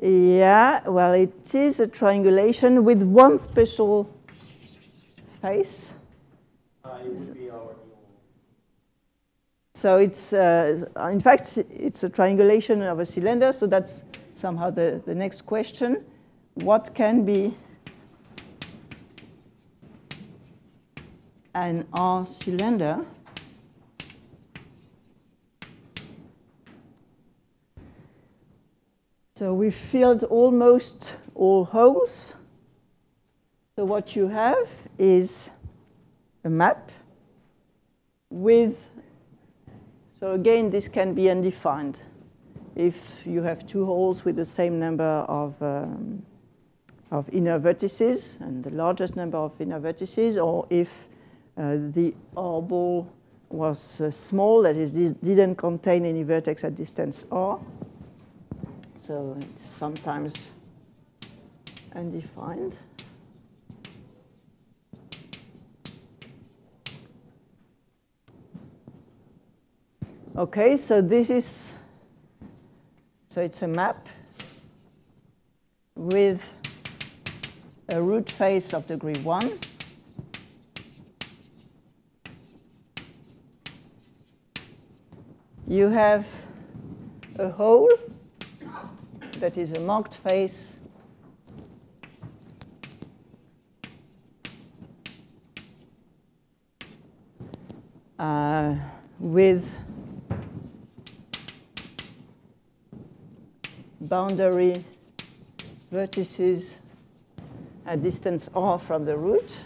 triangulation. Yeah, well, it is a triangulation with one special face. It would be our new. So it's, in fact, it's a triangulation of a cylinder, so that's somehow the next question. What can be an R cylinder? So we filled almost all holes. So what you have is a map with, so again, this can be undefined. If you have two holes with the same number of inner vertices, and the largest number of inner vertices, or if the R ball was small, that is, didn't contain any vertex at distance R. So it's sometimes undefined. Okay, so this is, so it's a map with a root face of degree 1. You have a hole that is a marked face with boundary vertices at distance R from the root.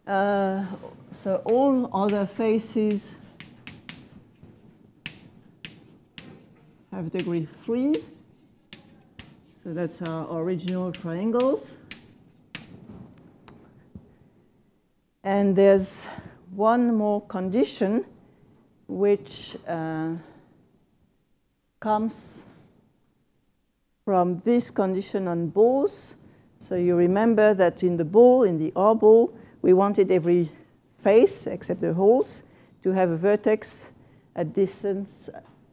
So all other faces have degree 3. So that's our original triangles. And there's one more condition which comes from this condition on balls. So you remember that in the ball, in the R ball, we wanted every face, except the holes, to have a vertex at distance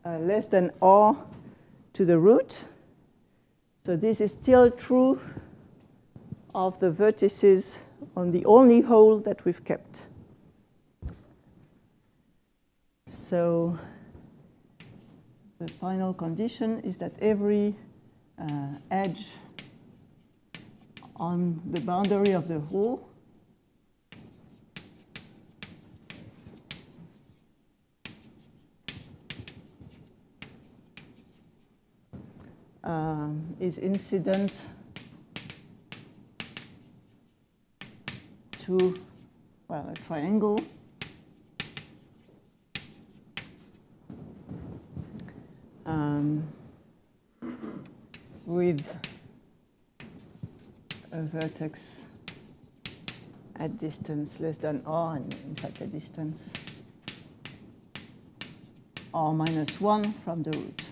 less than R to the root. So this is still true of the vertices on the only hole that we've kept. So the final condition is that every edge on the boundary of the hole is incident to, well, a triangle with a vertex at distance less than R, and in fact a distance R minus 1 from the root.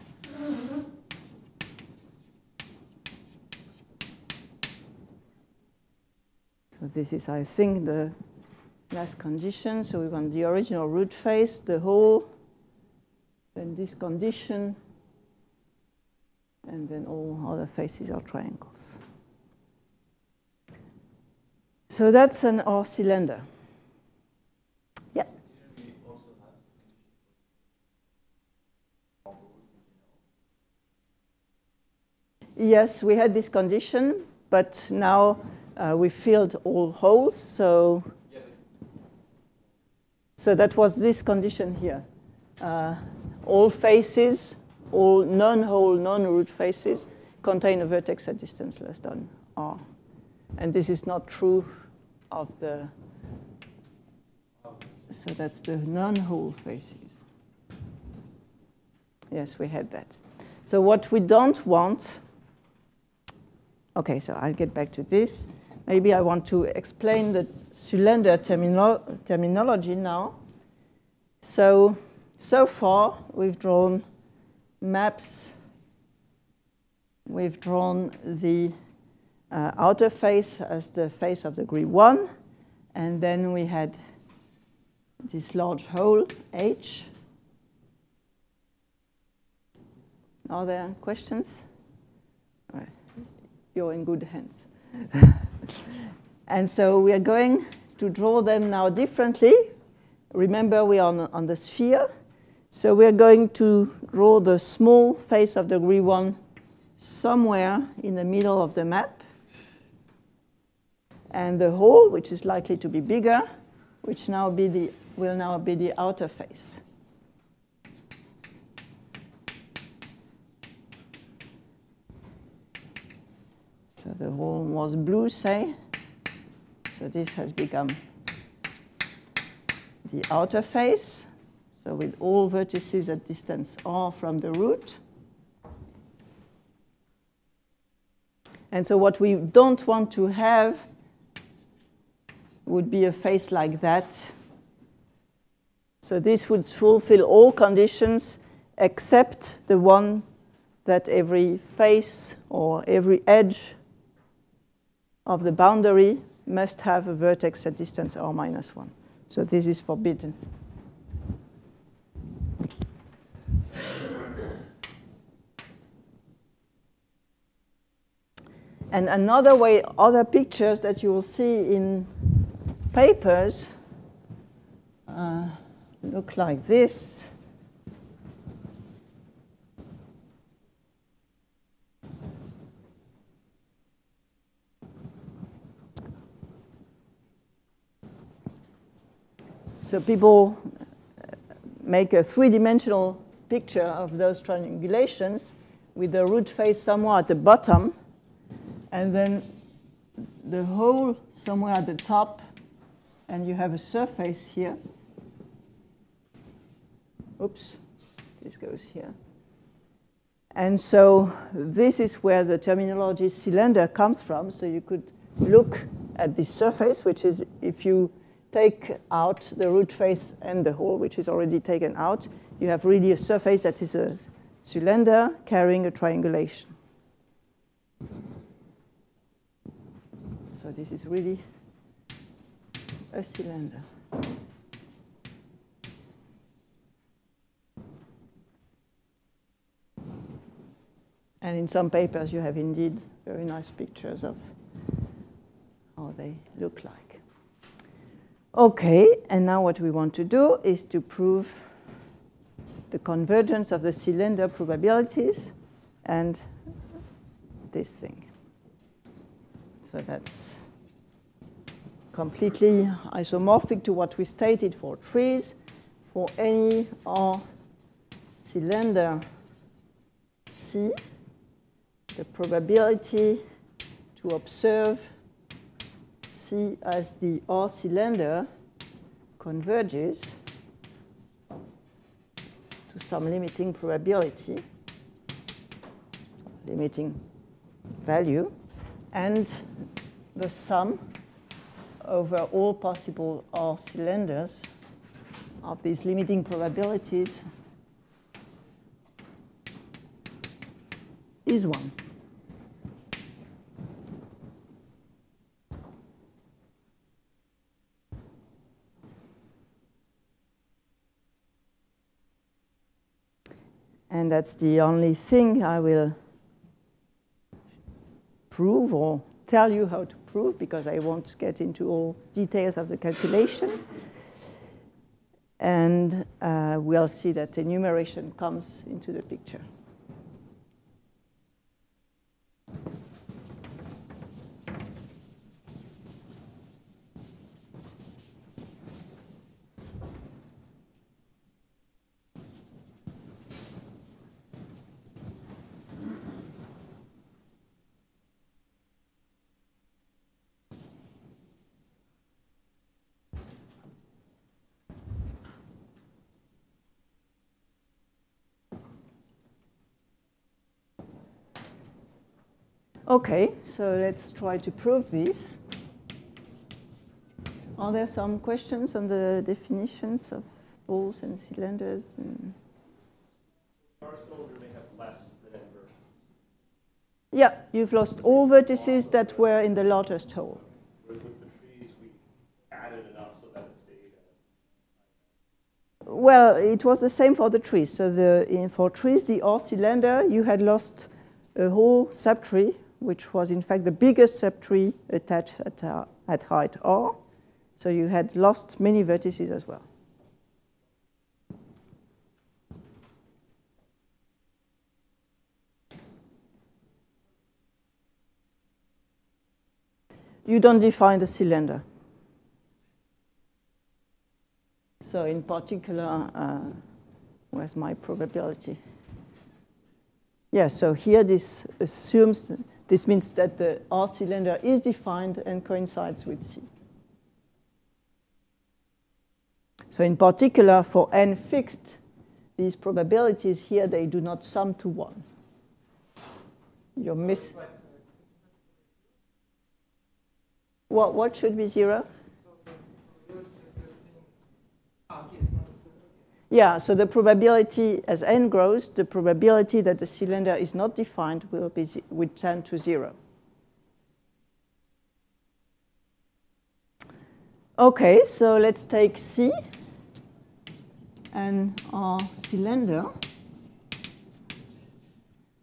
So this is, I think, the last condition. So we want the original root face, the hole, then this condition, and then all other faces are triangles. So that's an R cylinder. Yeah. Yes, we had this condition, but now we filled all holes. So that was this condition here. All faces, all non-hole, non-root faces contain a vertex at distance less than R. And this is not true of the, so that's the non-hole faces. Yes, we had that. So what we don't want, okay, so I'll get back to this. Maybe I want to explain the cylinder terminology now. So far, we've drawn maps. We've drawn the outer face as the face of degree 1. And then we had this large hole, H. Are there questions? All right. You're in good hands. And so we are going to draw them now differently. Remember, we are on the sphere. So we're going to draw the small face of degree 1 somewhere in the middle of the map. And the hole, which is likely to be bigger, which will now be the outer face. So the hole was blue, say. So this has become the outer face. So with all vertices at distance R from the root. And so what we don't want to have would be a face like that. So this would fulfill all conditions except the one that every face or every edge of the boundary must have a vertex at distance R minus 1. So this is forbidden. And another way, other pictures that you will see in papers look like this. So people make a three-dimensional picture of those triangulations with the root face somewhere at the bottom, and then the hole somewhere at the top, and you have a surface here. Oops, this goes here. And so this is where the terminology cylinder comes from. So you could look at this surface, which is, if you take out the root face and the hole, which is already taken out, you have really a surface that is a cylinder carrying a triangulation. So this is really a cylinder. And in some papers, you have indeed very nice pictures of how they look like. OK, and now what we want to do is to prove the convergence of the cylinder probabilities and this thing. So that's completely isomorphic to what we stated for trees. For any R cylinder C, the probability to observe C as the R cylinder converges to some limiting probability, limiting value, and the sum over all possible R cylinders of these limiting probabilities is 1. And that's the only thing I will prove or tell you how to prove, because I won't get into all details of the calculation. And we'll see that enumeration comes into the picture. OK, so let's try to prove this. Are there some questions on the definitions of balls and cylinders? Our cylinder may have less than n versions. Yeah, you've lost all vertices that were in the largest hole. With the trees, we added enough so that it stayed. Well, it was the same for the trees. So for trees, the R cylinder, you had lost a whole subtree, which was in fact the biggest subtree attached at height R. So you had lost many vertices as well. You don't define the cylinder. So in particular, where's my probability? Yeah, so here this assumes, this means that the R cylinder is defined and coincides with C. So in particular, for n fixed, these probabilities here, they do not sum to 1. You're missing. What should be 0? Yeah, so the probability, as n grows, the probability that the cylinder is not defined would tend to 0. OK, so let's take C and our cylinder.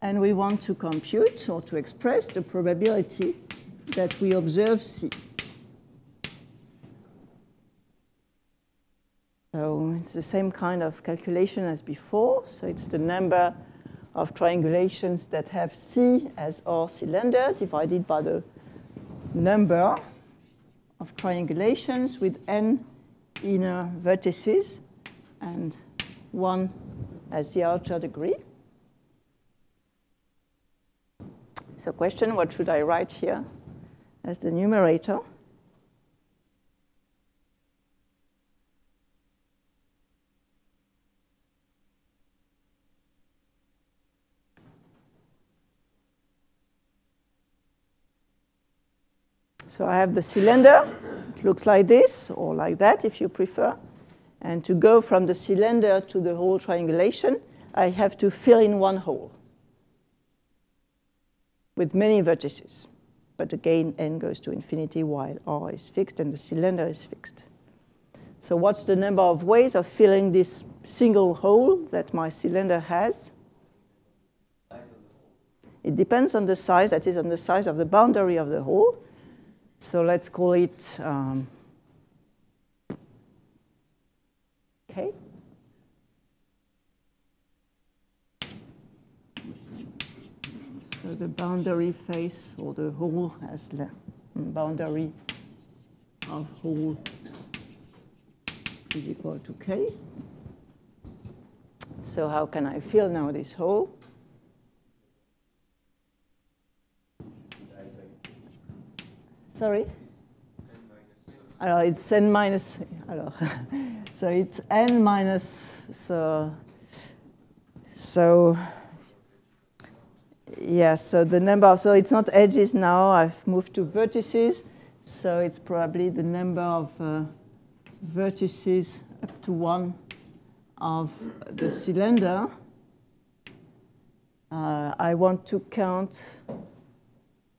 And we want to compute or to express the probability that we observe C. So it's the same kind of calculation as before. So it's the number of triangulations that have C as R cylinder divided by the number of triangulations with n inner vertices and 1 as the outer degree. So question, what should I write here as the numerator? So I have the cylinder. It looks like this, or like that, if you prefer. And to go from the cylinder to the whole triangulation, I have to fill in one hole with many vertices. But again, n goes to infinity while r is fixed and the cylinder is fixed. So what's the number of ways of filling this single hole that my cylinder has? It depends on the size, that is on the size of the boundary of the hole. So let's call it K. So the boundary face, or the hole has the boundary of hole is equal to K. So how can I fill now this hole? Sorry? It's n minus, so it's n minus, yeah, so the number, so it's not edges now, I've moved to vertices, so it's probably the number of vertices up to 1 of the cylinder. I want to count,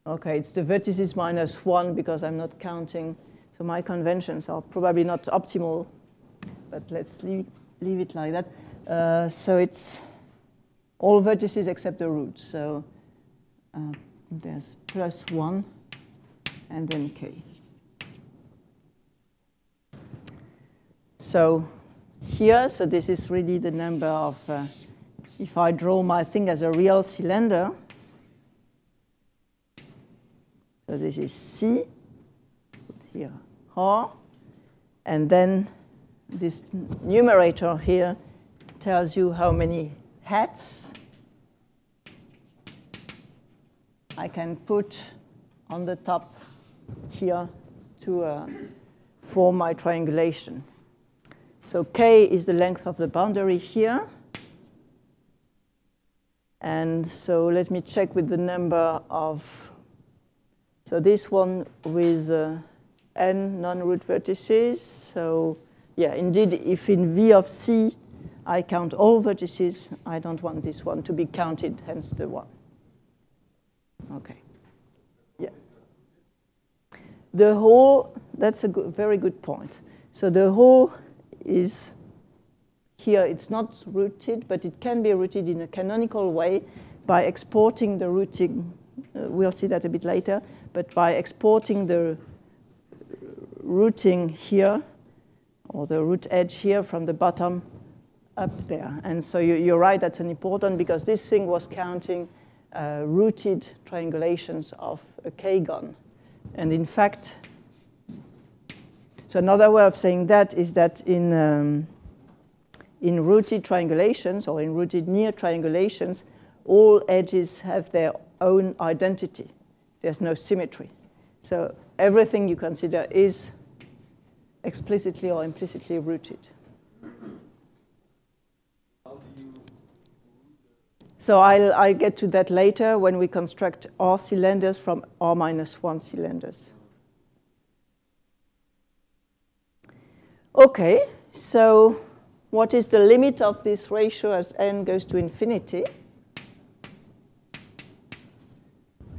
okay, it's the vertices minus 1 because I'm not counting, so my conventions are probably not optimal, but let's leave it like that. So it's all vertices except the root. So there's plus 1 and then K. So here, so this is really the number of, if I draw my thing as a real cylinder, so this is C, put here R, and then this numerator here tells you how many hats I can put on the top here to form my triangulation. So K is the length of the boundary here. And so let me check with the number of, so this one with n non-root vertices. So yeah, indeed, if in V of C I count all vertices, I don't want this one to be counted, hence the 1. Okay. Yeah. The whole, that's a very good point. So the whole is here, it's not rooted, but it can be rooted in a canonical way by exporting the rooting. We'll see that a bit later, but by exporting the rooting here, or the root edge here from the bottom up there. And so you're right, that's an important, because this thing was counting rooted triangulations of a K-gon. And in fact, so another way of saying that is that in rooted triangulations, or in rooted near triangulations, all edges have their own identity. There's no symmetry. So everything you consider is explicitly or implicitly rooted. So I'll get to that later when we construct R cylinders from R minus 1 cylinders. Okay, so what is the limit of this ratio as n goes to infinity?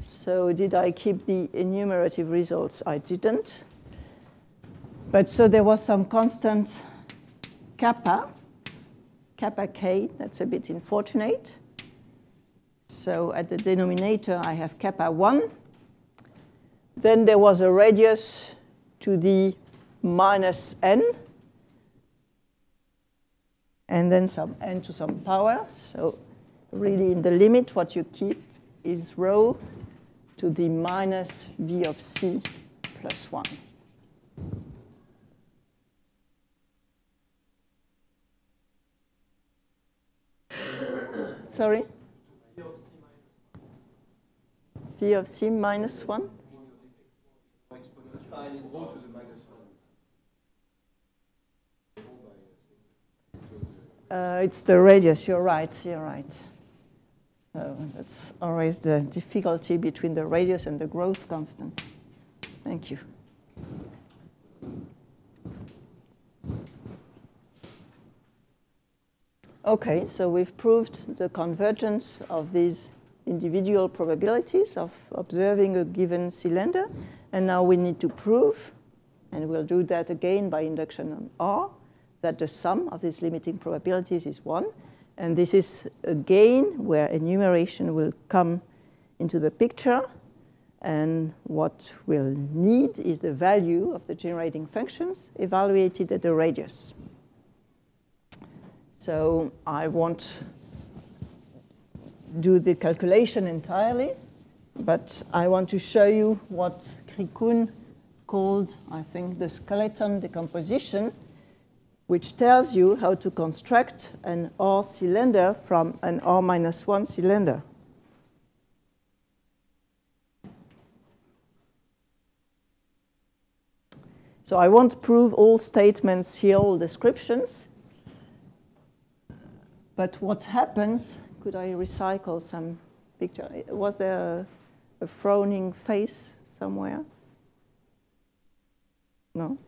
So did I keep the enumerative results? I didn't. But so there was some constant kappa k, that's a bit unfortunate. So at the denominator, I have kappa 1. Then there was a radius to the minus n, and then some n to some power. So really in the limit, what you keep is rho to the minus v of c plus 1. Sorry? V of c minus 1? The sign is rho to the minus 1. It's the radius, you're right. So that's always the difficulty between the radius and the growth constant. Thank you. Okay, so we've proved the convergence of these individual probabilities of observing a given cylinder. And now we need to prove, and we'll do that again by induction on R, that the sum of these limiting probabilities is 1. And this is again where enumeration will come into the picture. And what we'll need is the value of the generating functions evaluated at the radius. So I won't do the calculation entirely, but I want to show you what Krikun called, I think, the skeleton decomposition, which tells you how to construct an R cylinder from an R-1 cylinder. So I won't prove all statements here, all descriptions. But what happens, could I recycle some picture? Was there a frowning face somewhere? No?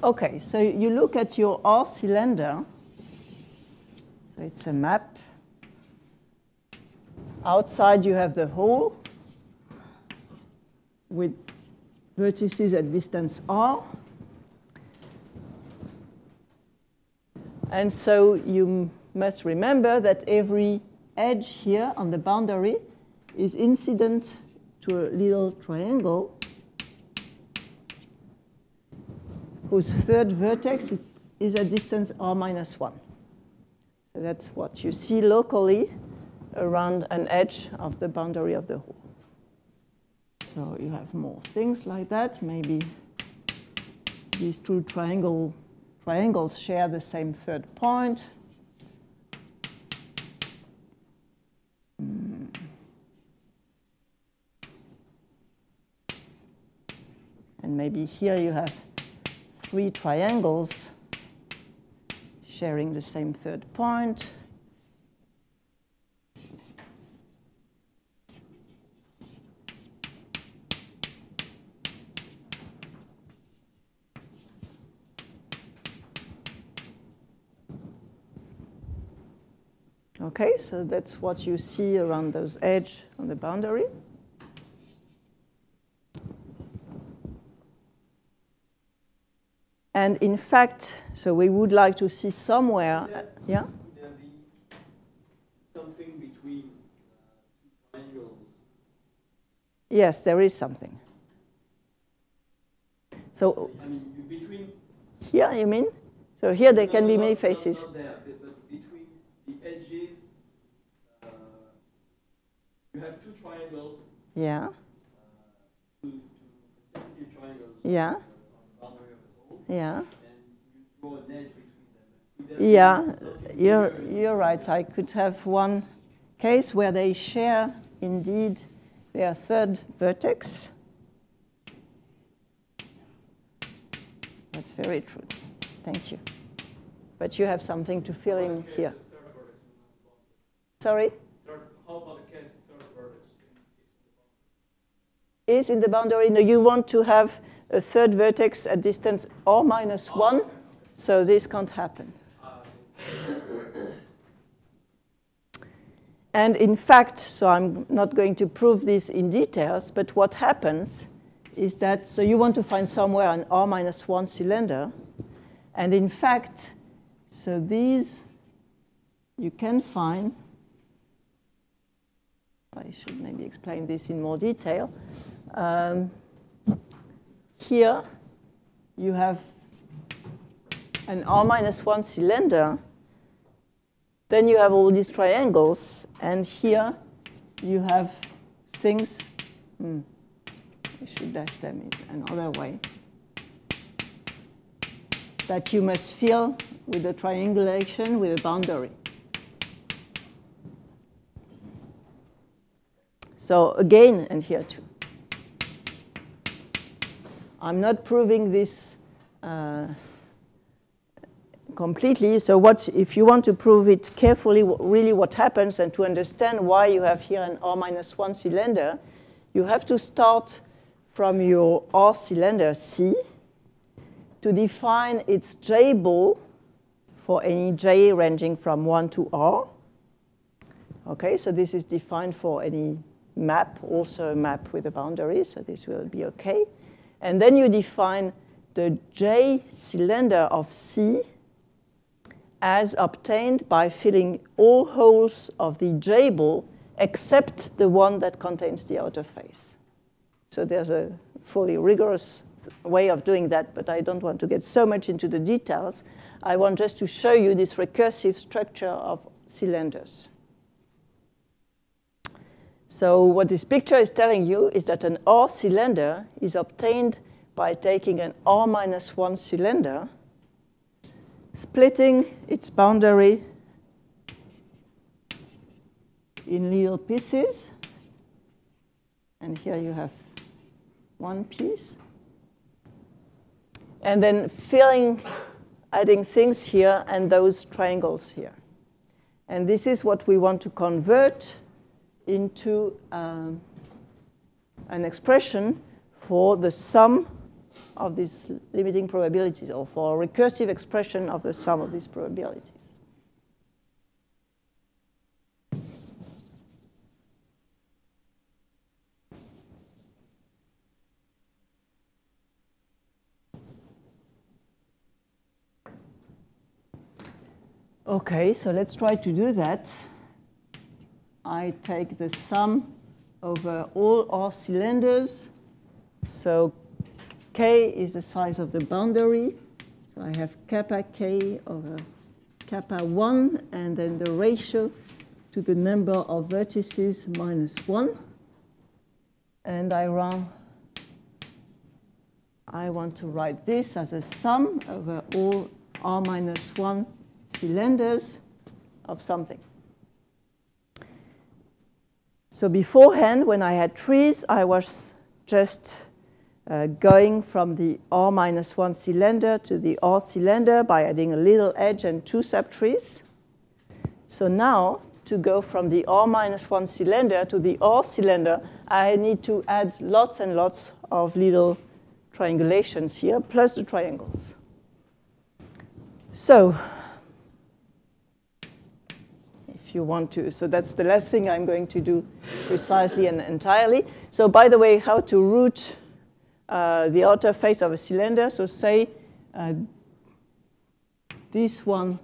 Okay, so you look at your R cylinder. So it's a map. Outside you have the hole with vertices at distance R. And so you must remember that every edge here on the boundary is incident to a little triangle whose third vertex is at distance R-1. So that's what you see locally around an edge of the boundary of the hole. So you have more things like that. Maybe these two triangles share the same third point. And maybe here you have 3 triangles sharing the same third point. Okay, so that's what you see around those edges on the boundary. And in fact, so we would like to see somewhere, yeah? Would there be something between two triangles? Yes, there is something. So, I mean, between... Here, you mean? So here there can be many faces. Not there, but between the edges, you have 2 triangles. Yeah. 2 consecutive triangles. Yeah. On the boundary of the hole. Yeah. And you draw an edge between them. Yeah, you're right. I could have one case where they share indeed their third vertex. That's very true. Thank you. But you have something to fill in here. Sorry? How about the case the third vertex Is in the boundary? No, you want to have a third vertex at distance R-1, so this can't happen. And in fact, so I'm not going to prove this in details, but what happens is that, so you want to find somewhere an R-1 cylinder, and in fact, so these you can find, I should maybe explain this in more detail. Here you have an R-1 cylinder, then you have all these triangles, and here you have things, I should dash them in another way, that you must fill with a triangulation with a boundary. So again, and here too. I'm not proving this completely. So if you want to prove it carefully, really what happens, and to understand why you have here an R-1 cylinder, you have to start from your R cylinder C to define its J ball for any J ranging from 1 to R. Okay, so this is defined for any map, also a map with a boundary, so this will be okay. And then you define the J cylinder of C as obtained by filling all holes of the J ball except the one that contains the outer face. So there's a fully rigorous way of doing that, but I don't want to get so much into the details. I want just to show you this recursive structure of cylinders. So what this picture is telling you is that an R cylinder is obtained by taking an R-1 cylinder, splitting its boundary in little pieces. And here you have one piece. And then adding things here and those triangles here. And this is what we want to convert into an expression for the sum of these limiting probabilities, or for a recursive expression of the sum of these probabilities. Okay, so let's try to do that. I take the sum over all R cylinders. So K is the size of the boundary. So I have kappa K over kappa 1, and then the ratio to the number of vertices minus 1. And I want to write this as a sum over all R-1 cylinders of something. So beforehand, when I had trees, I was just going from the R-1 cylinder to the R cylinder by adding a little edge and 2 subtrees. So now, to go from the R-1 cylinder to the R cylinder, I need to add lots and lots of little triangulations here, plus the triangles. So you want to. So that's the last thing I'm going to do precisely and entirely. So by the way, how to root the outer face of a cylinder. So say this one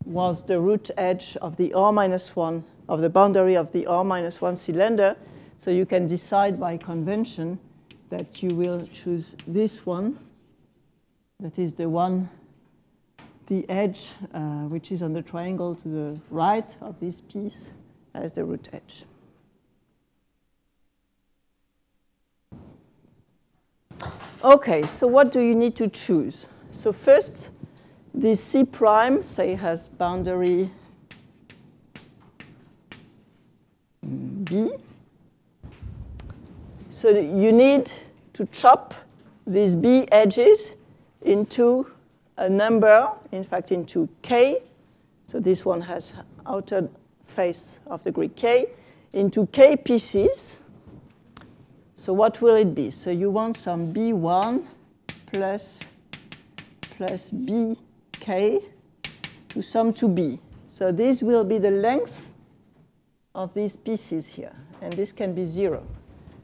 was the root edge of the R-1, of the boundary of the R-1 cylinder. So you can decide by convention that you will choose this one, that is the one, the edge which is on the triangle to the right of this piece as the root edge. Okay, so what do you need to choose? So first, this C prime, say, has boundary B. So you need to chop these B edges into a number, in fact, into K. So this one has outer face of the grid K, into K pieces. So what will it be? So you want some B1 plus BK to sum to B. So this will be the length of these pieces here. And this can be 0.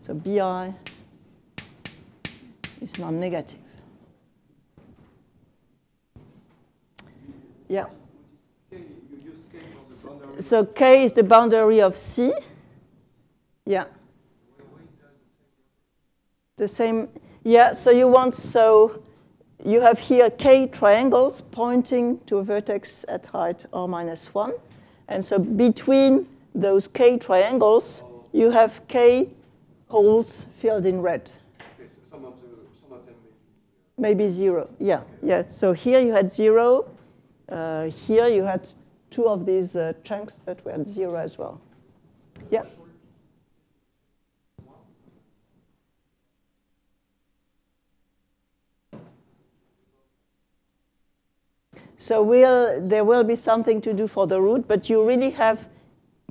So BI is non-negative. Yeah. So K is the boundary of C. Yeah. The same. Yeah, so you want, so you have here K triangles pointing to a vertex at height R-1. And so between those K triangles, you have K holes filled in red. Okay, so some of them maybe 0. Yeah, yeah. So here you had 0. Here you had 2 of these chunks that were at 0 as well. Yeah. So there will be something to do for the root, but you really have,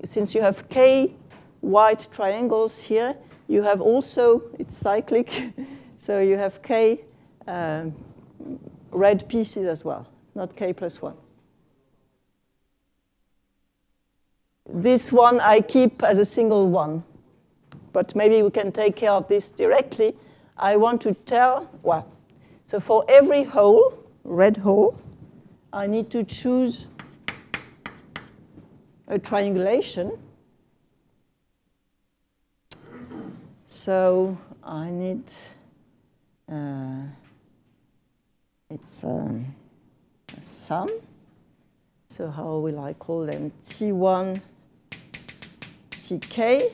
since you have K white triangles here, you have also, it's cyclic, so you have k red pieces as well, not k plus 1. This one I keep as a single one, but maybe we can take care of this directly. I want to tell, well, so for every hole, red hole, I need to choose a triangulation. So I need, it's a sum. So how will I call them? T1, Tk,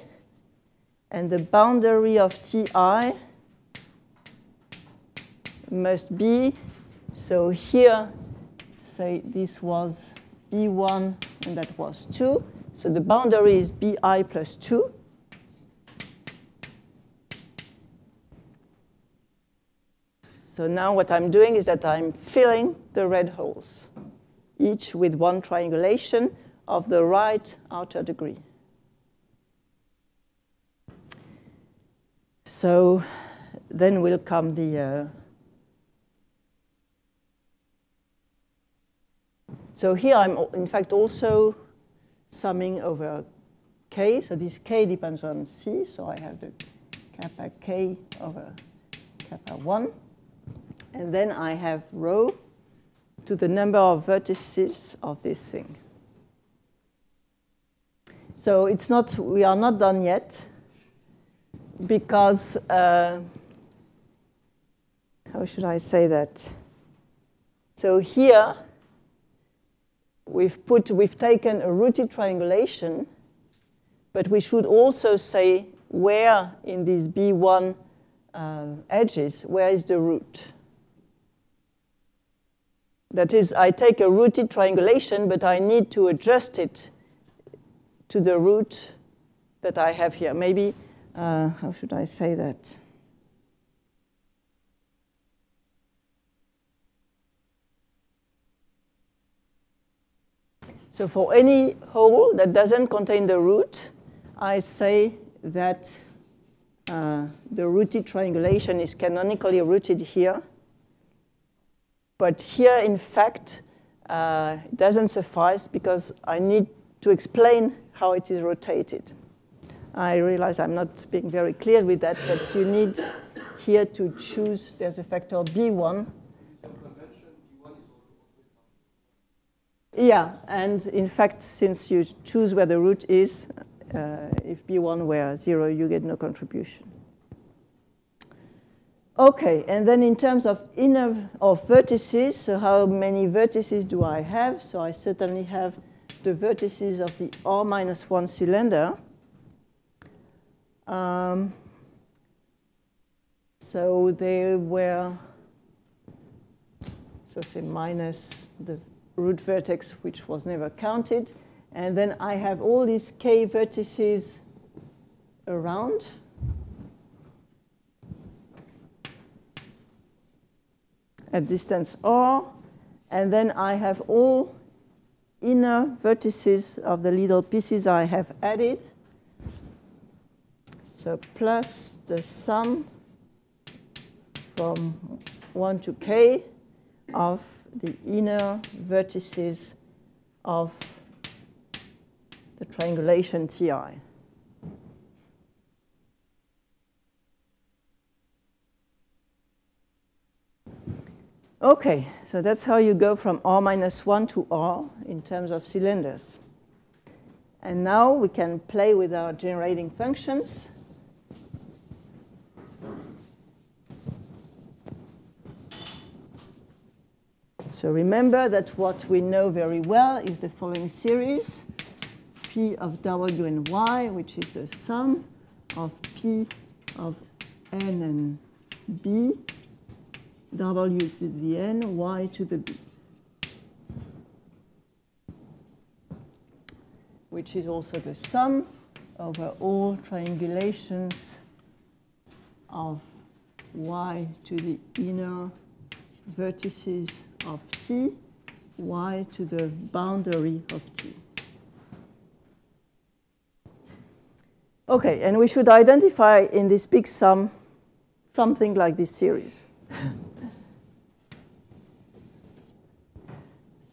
and the boundary of Ti must be, so here, say this was B1 and that was 2. So the boundary is Bi plus 2. So now what I'm doing is that I'm filling the red holes, each with one triangulation of the right outer degree. So then will come the... so here I'm, in fact, also summing over k. So this k depends on c. So I have the kappa k over kappa 1. And then I have rho to the number of vertices of this thing. So it's not, we are not done yet, because, how should I say that? So here, we've taken a rooted triangulation, but we should also say where in these B1 edges, where is the root? That is, I take a rooted triangulation, but I need to adjust it to the root that I have here. Maybe, how should I say that? So for any hole that doesn't contain the root, I say that the rooted triangulation is canonically rooted here. But here, in fact, it doesn't suffice because I need to explain how it is rotated. I realize I'm not being very clear with that, but you need here to choose, there's a factor B1. Yeah, and in fact, since you choose where the root is, if B1 were 0, you get no contribution. Okay, and then in terms of vertices, so how many vertices do I have? So I certainly have the vertices of the R-1 cylinder. So they were, so say minus the root vertex, which was never counted. And then I have all these k vertices around. At distance r. And then I have all inner vertices of the little pieces I have added. So plus the sum from 1 to k of the inner vertices of the triangulation Ti. Okay, so that's how you go from R-1 to R in terms of cylinders. And now we can play with our generating functions. So remember that what we know very well is the following series, P of W and Y, which is the sum of P of N and B, W to the N, Y to the B, which is also the sum over all triangulations of Y to the inner vertices of T, Y to the boundary of T. Okay, and we should identify in this big sum something like this series.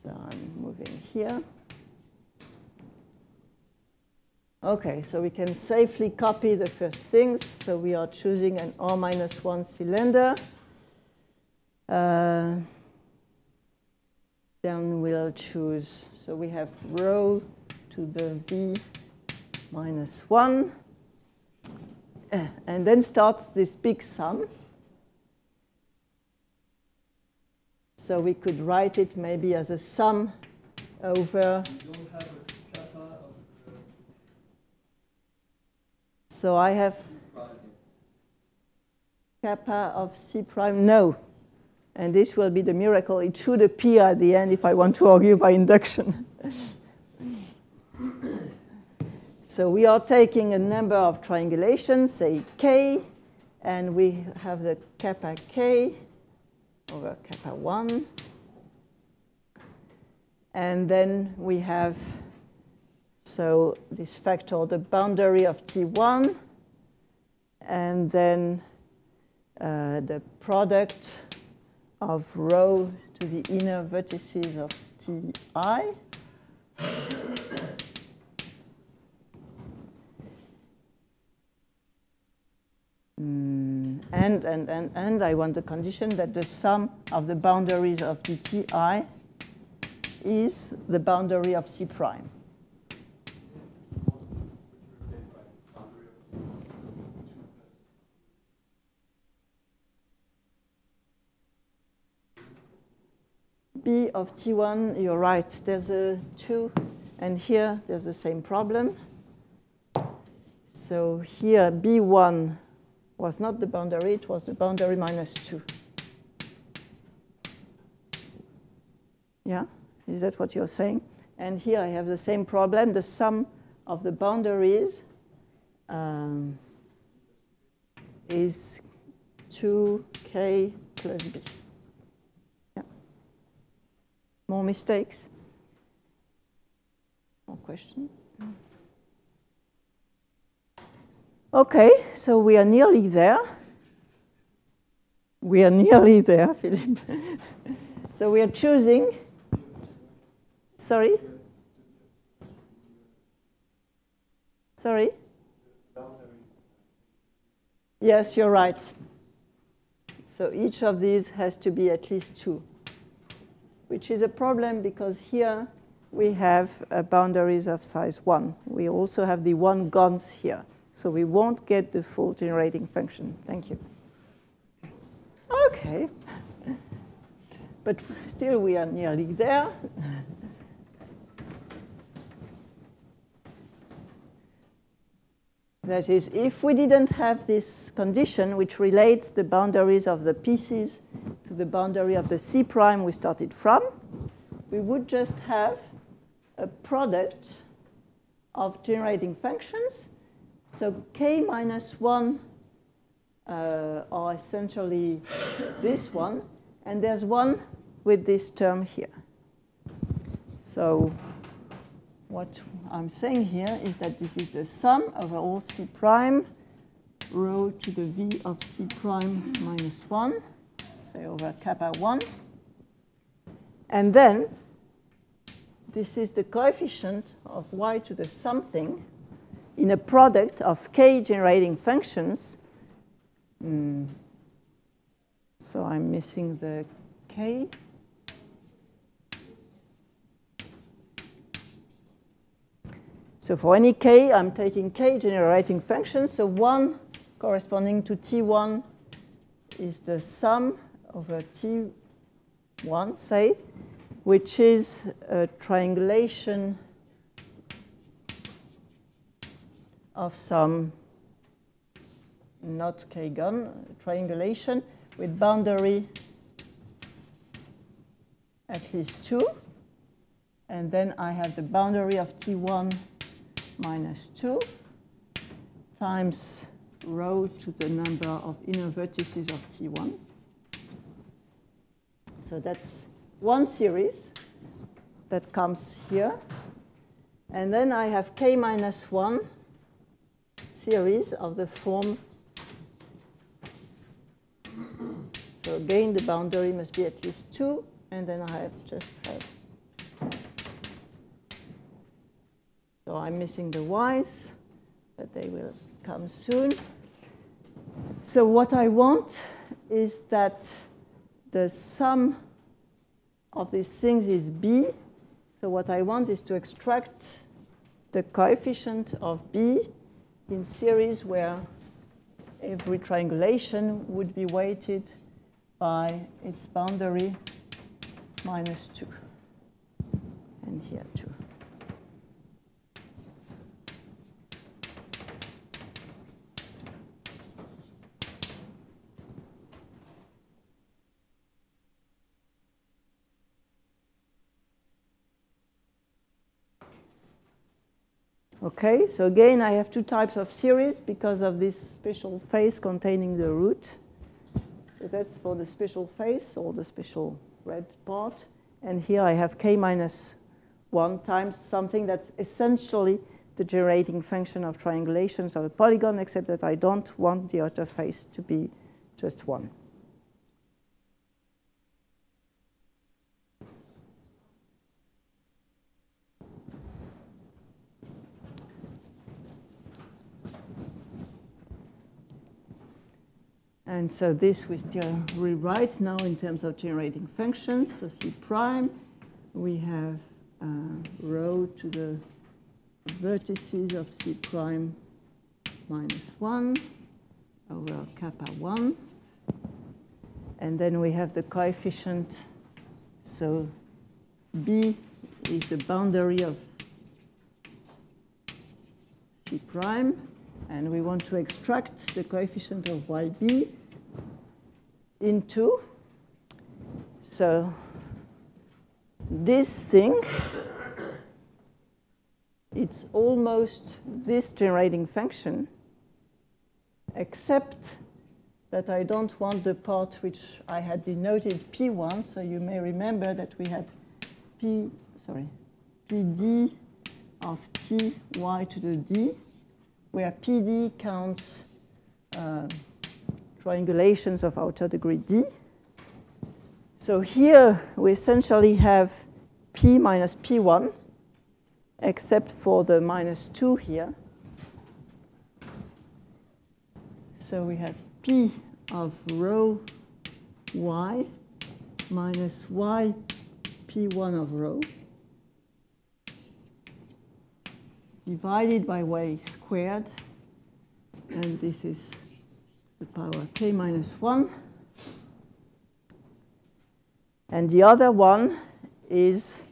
So I'm moving here. Okay, so we can safely copy the first things. So we are choosing an R-1 cylinder. Then we'll choose, so we have rho to the V-1. And then starts this big sum. So we could write it maybe as a sum over. So I have kappa of C prime. No. And this will be the miracle. It should appear at the end if I want to argue by induction. So we are taking a number of triangulations, say k, and we have the kappa k over kappa 1. And then we have, so this factor, the boundary of T1, and then the product of rho to the inner vertices of Ti. And I want the condition that the sum of the boundaries of the Ti is the boundary of C prime. B of T1, you're right, there's a 2, and here there's the same problem. So here B1 was not the boundary, it was the boundary minus 2. Yeah, is that what you're saying? And here I have the same problem, the sum of the boundaries is 2k plus b. More mistakes? More questions? Okay, so we are nearly there. We are nearly there, Philippe. So we are choosing. Sorry? Sorry? Yes, you're right. So each of these has to be at least 2. Which is a problem because here we have boundaries of size 1. We also have the 1 gons here. So we won't get the full generating function. Thank you. OK. But still, we are nearly there. That is, if we didn't have this condition, which relates the boundaries of the pieces to the boundary of the C prime we started from, we would just have a product of generating functions. So k minus 1 are essentially this one, and there's one with this term here. So what I'm saying here is that this is the sum over all C prime, rho to the V of C prime minus 1, say over kappa 1. And then this is the coefficient of y to the something in a product of k generating functions. So I'm missing the k. So for any k, I'm taking k generating functions. So 1 corresponding to T1 is the sum over T1, say, which is a triangulation of some not k-gon, triangulation with boundary at least 2. And then I have the boundary of T1 minus 2 times rho to the number of inner vertices of T1. So that's one series that comes here. And then I have k minus 1 series of the form. So again, the boundary must be at least 2, and then I just have. So I'm missing the y's, but they will come soon. So what I want is that the sum of these things is b. So what I want is to extract the coefficient of b in series where every triangulation would be weighted by its boundary minus 2. And here 2. Okay, so again, I have 2 types of series because of this special face containing the root. So that's for the special face, or the special red part. And here I have k minus 1 times something that's essentially the generating function of triangulations of a polygon, except that I don't want the outer face to be just 1. And so this we still rewrite now in terms of generating functions. So C prime, we have rho to the vertices of C prime minus 1 over kappa 1. And then we have the coefficient. So B is the boundary of C prime. And we want to extract the coefficient of YB into. So this thing, it's almost this generating function, except that I don't want the part which I had denoted P1. So you may remember that we had PD of Ty to the D, where PD counts triangulations of outer degree D. So here we essentially have P minus P1, except for the minus 2 here. So we have P of rho y minus y P1 of rho divided by y squared, and this is the power k minus 1. And the other one is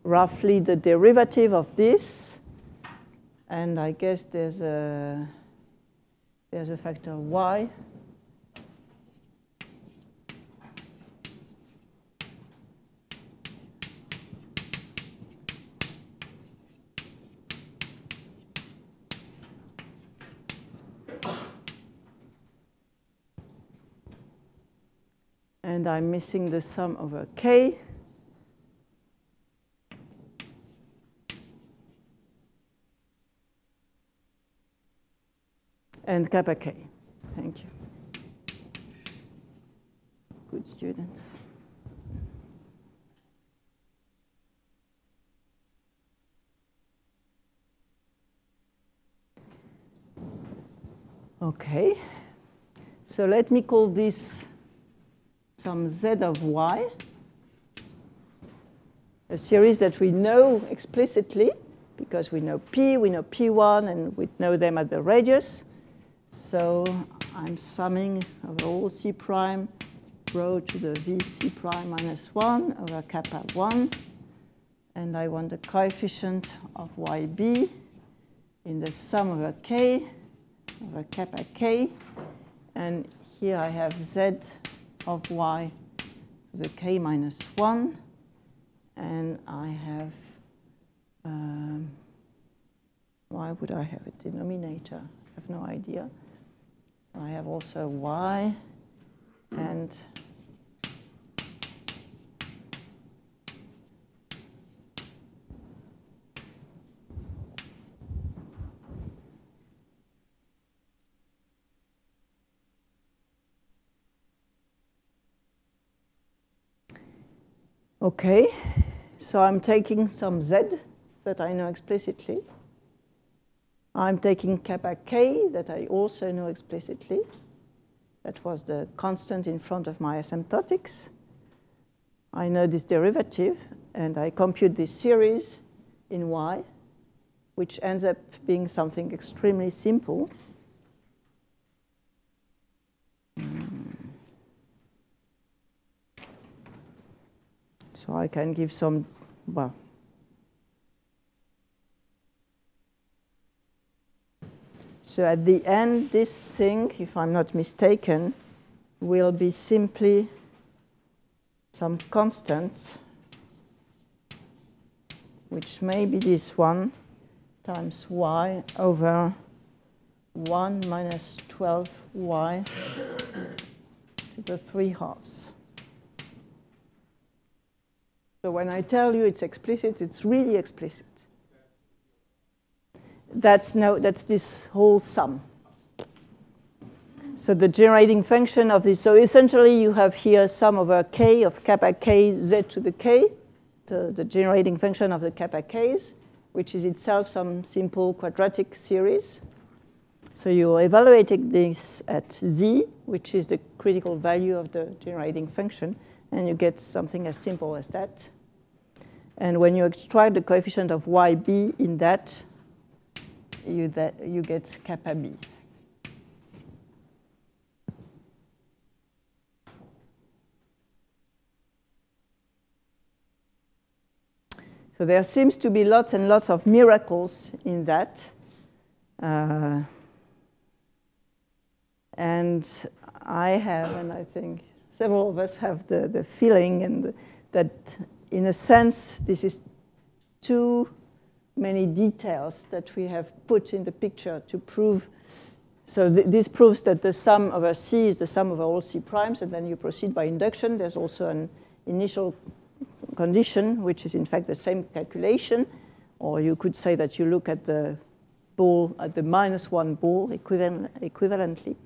roughly the derivative of this, and I guess there's a factor of y. And I'm missing the sum over k. And kappa k. Thank you. Good students. Okay. So let me call this some z of y, a series that we know explicitly because we know P, we know P1, and we know them at the radius. So I'm summing over all C prime rho to the V C prime minus 1 over kappa 1. And I want the coefficient of YB in the sum over K over kappa K. And here I have Z of y to the k minus 1, and I have, why would I have a denominator? I have no idea. So I have also y, and Okay, so I'm taking some z that I know explicitly. I'm taking kappa k that I also know explicitly. That was the constant in front of my asymptotics. I know this derivative, and I compute this series in y, which ends up being something extremely simple. So I can give some, well, so at the end, this thing, if I'm not mistaken, will be simply some constant, which may be this one, times y over 1 minus 12y to the 3/2. So when I tell you it's explicit, it's really explicit. That's this whole sum. So the generating function of this, so essentially you have here sum over k of kappa k z to the k, the generating function of the kappa k's, which is itself some simple quadratic series. So you're evaluating this at z, which is the critical value of the generating function, and you get something as simple as that. And when you extract the coefficient of yb in that, you get kappa b. So there seems to be lots and lots of miracles in that. And I have, and I think several of us have the feeling and that in a sense, this is too many details that we have put in the picture to prove. So this proves that the sum over C is the sum over all C primes, and then you proceed by induction. There's also an initial condition, which is in fact the same calculation. Or you could say that you look at the ball, at the -1 ball equivalently.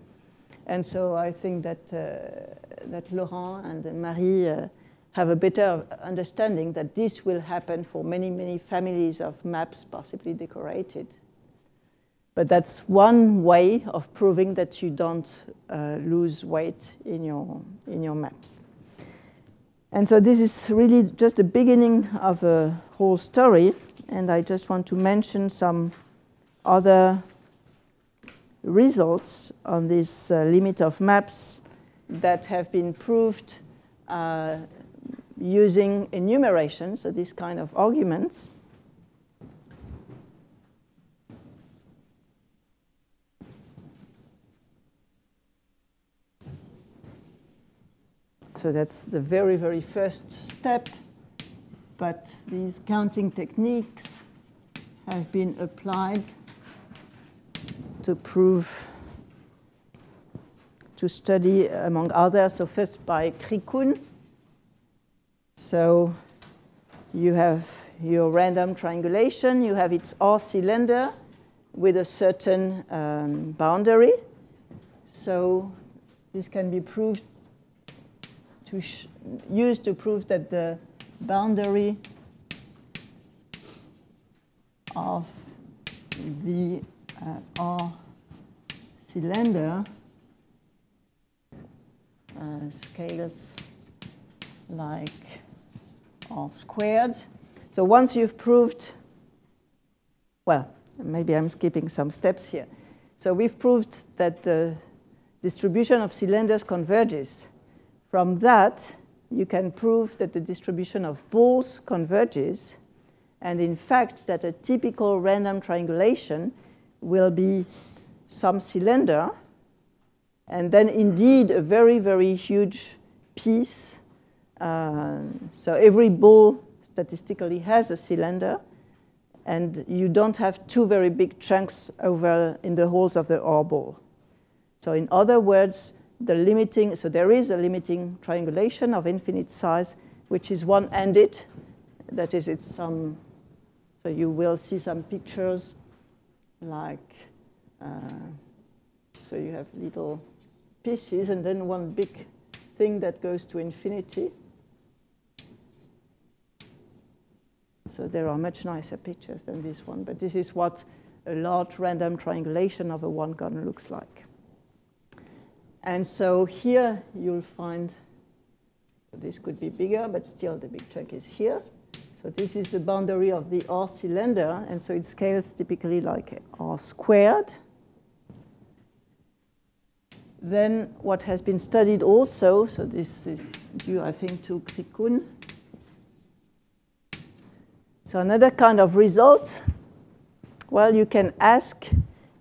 And so I think that, that Laurent and Marie have a better understanding that this will happen for many, many families of maps possibly decorated. But that's one way of proving that you don't lose weight in your maps. And so this is really just the beginning of a whole story. And I just want to mention some other results on this limit of maps that have been proved using enumeration, so this kind of arguments. So that's the very, very first step. But these counting techniques have been applied to prove, to study, among others, so first by Krikun. So you have your random triangulation, you have its R cylinder with a certain boundary. So this can be proved used to prove that the boundary of the R cylinder scales like R squared. So once you've proved, well, maybe I'm skipping some steps here. So we've proved that the distribution of cylinders converges. From that, you can prove that the distribution of balls converges, and in fact, that a typical random triangulation will be some cylinder, and then indeed a very, very huge piece. So every ball statistically has a cylinder, and you don't have two very big chunks over in the holes of the R ball. So in other words, so there is a limiting triangulation of infinite size, which is one-ended. That is, it's some, so you will see some pictures like, so you have little pieces and then one big thing that goes to infinity. So there are much nicer pictures than this one. But this is what a large random triangulation of a one-gun looks like. And so here you'll find, this could be bigger, but still the big chunk is here. So this is the boundary of the R cylinder, and so it scales typically like R squared. Then what has been studied also, so this is due, I think, to Krikun. So another kind of result, well, you can ask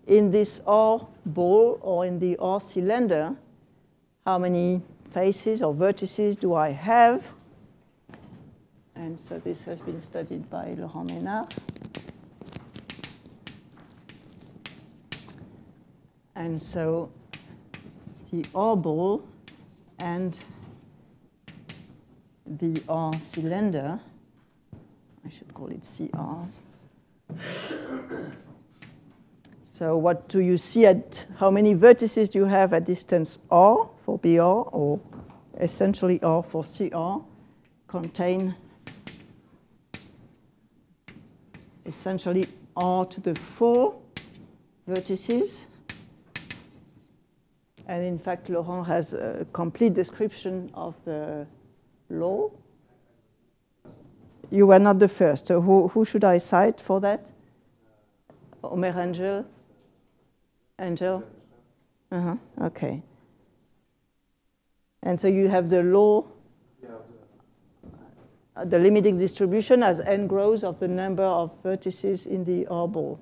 in this R ball or in the R cylinder, how many faces or vertices do I have? And so this has been studied by Laurent Ménard. And so the R ball and the R cylinder, I should call it CR. So what do you see at, how many vertices do you have at distance R for BR, or essentially R for CR, contain essentially R to the 4 vertices. And in fact, Laurent has a complete description of the law. You were not the first, so who should I cite for that? Omer Angel? Angel? Okay. And so you have the law, the limiting distribution as n grows of the number of vertices in the R ball.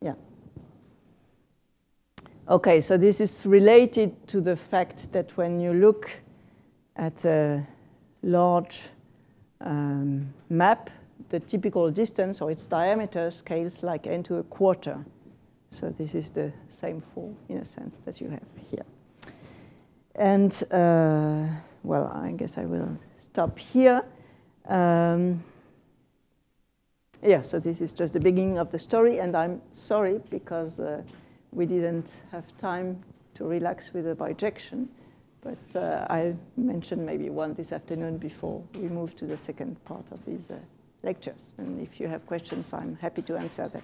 Yeah. Okay, so this is related to the fact that when you look at a large map, the typical distance or its diameter scales like n to a quarter. So this is the same fall, in a sense, that you have here. And, well, I guess I will stop here. Yeah, so this is just the beginning of the story, and I'm sorry because we didn't have time to relax with the bijection, but I'll mention maybe one this afternoon before we move to the second part of these lectures. And if you have questions, I'm happy to answer them.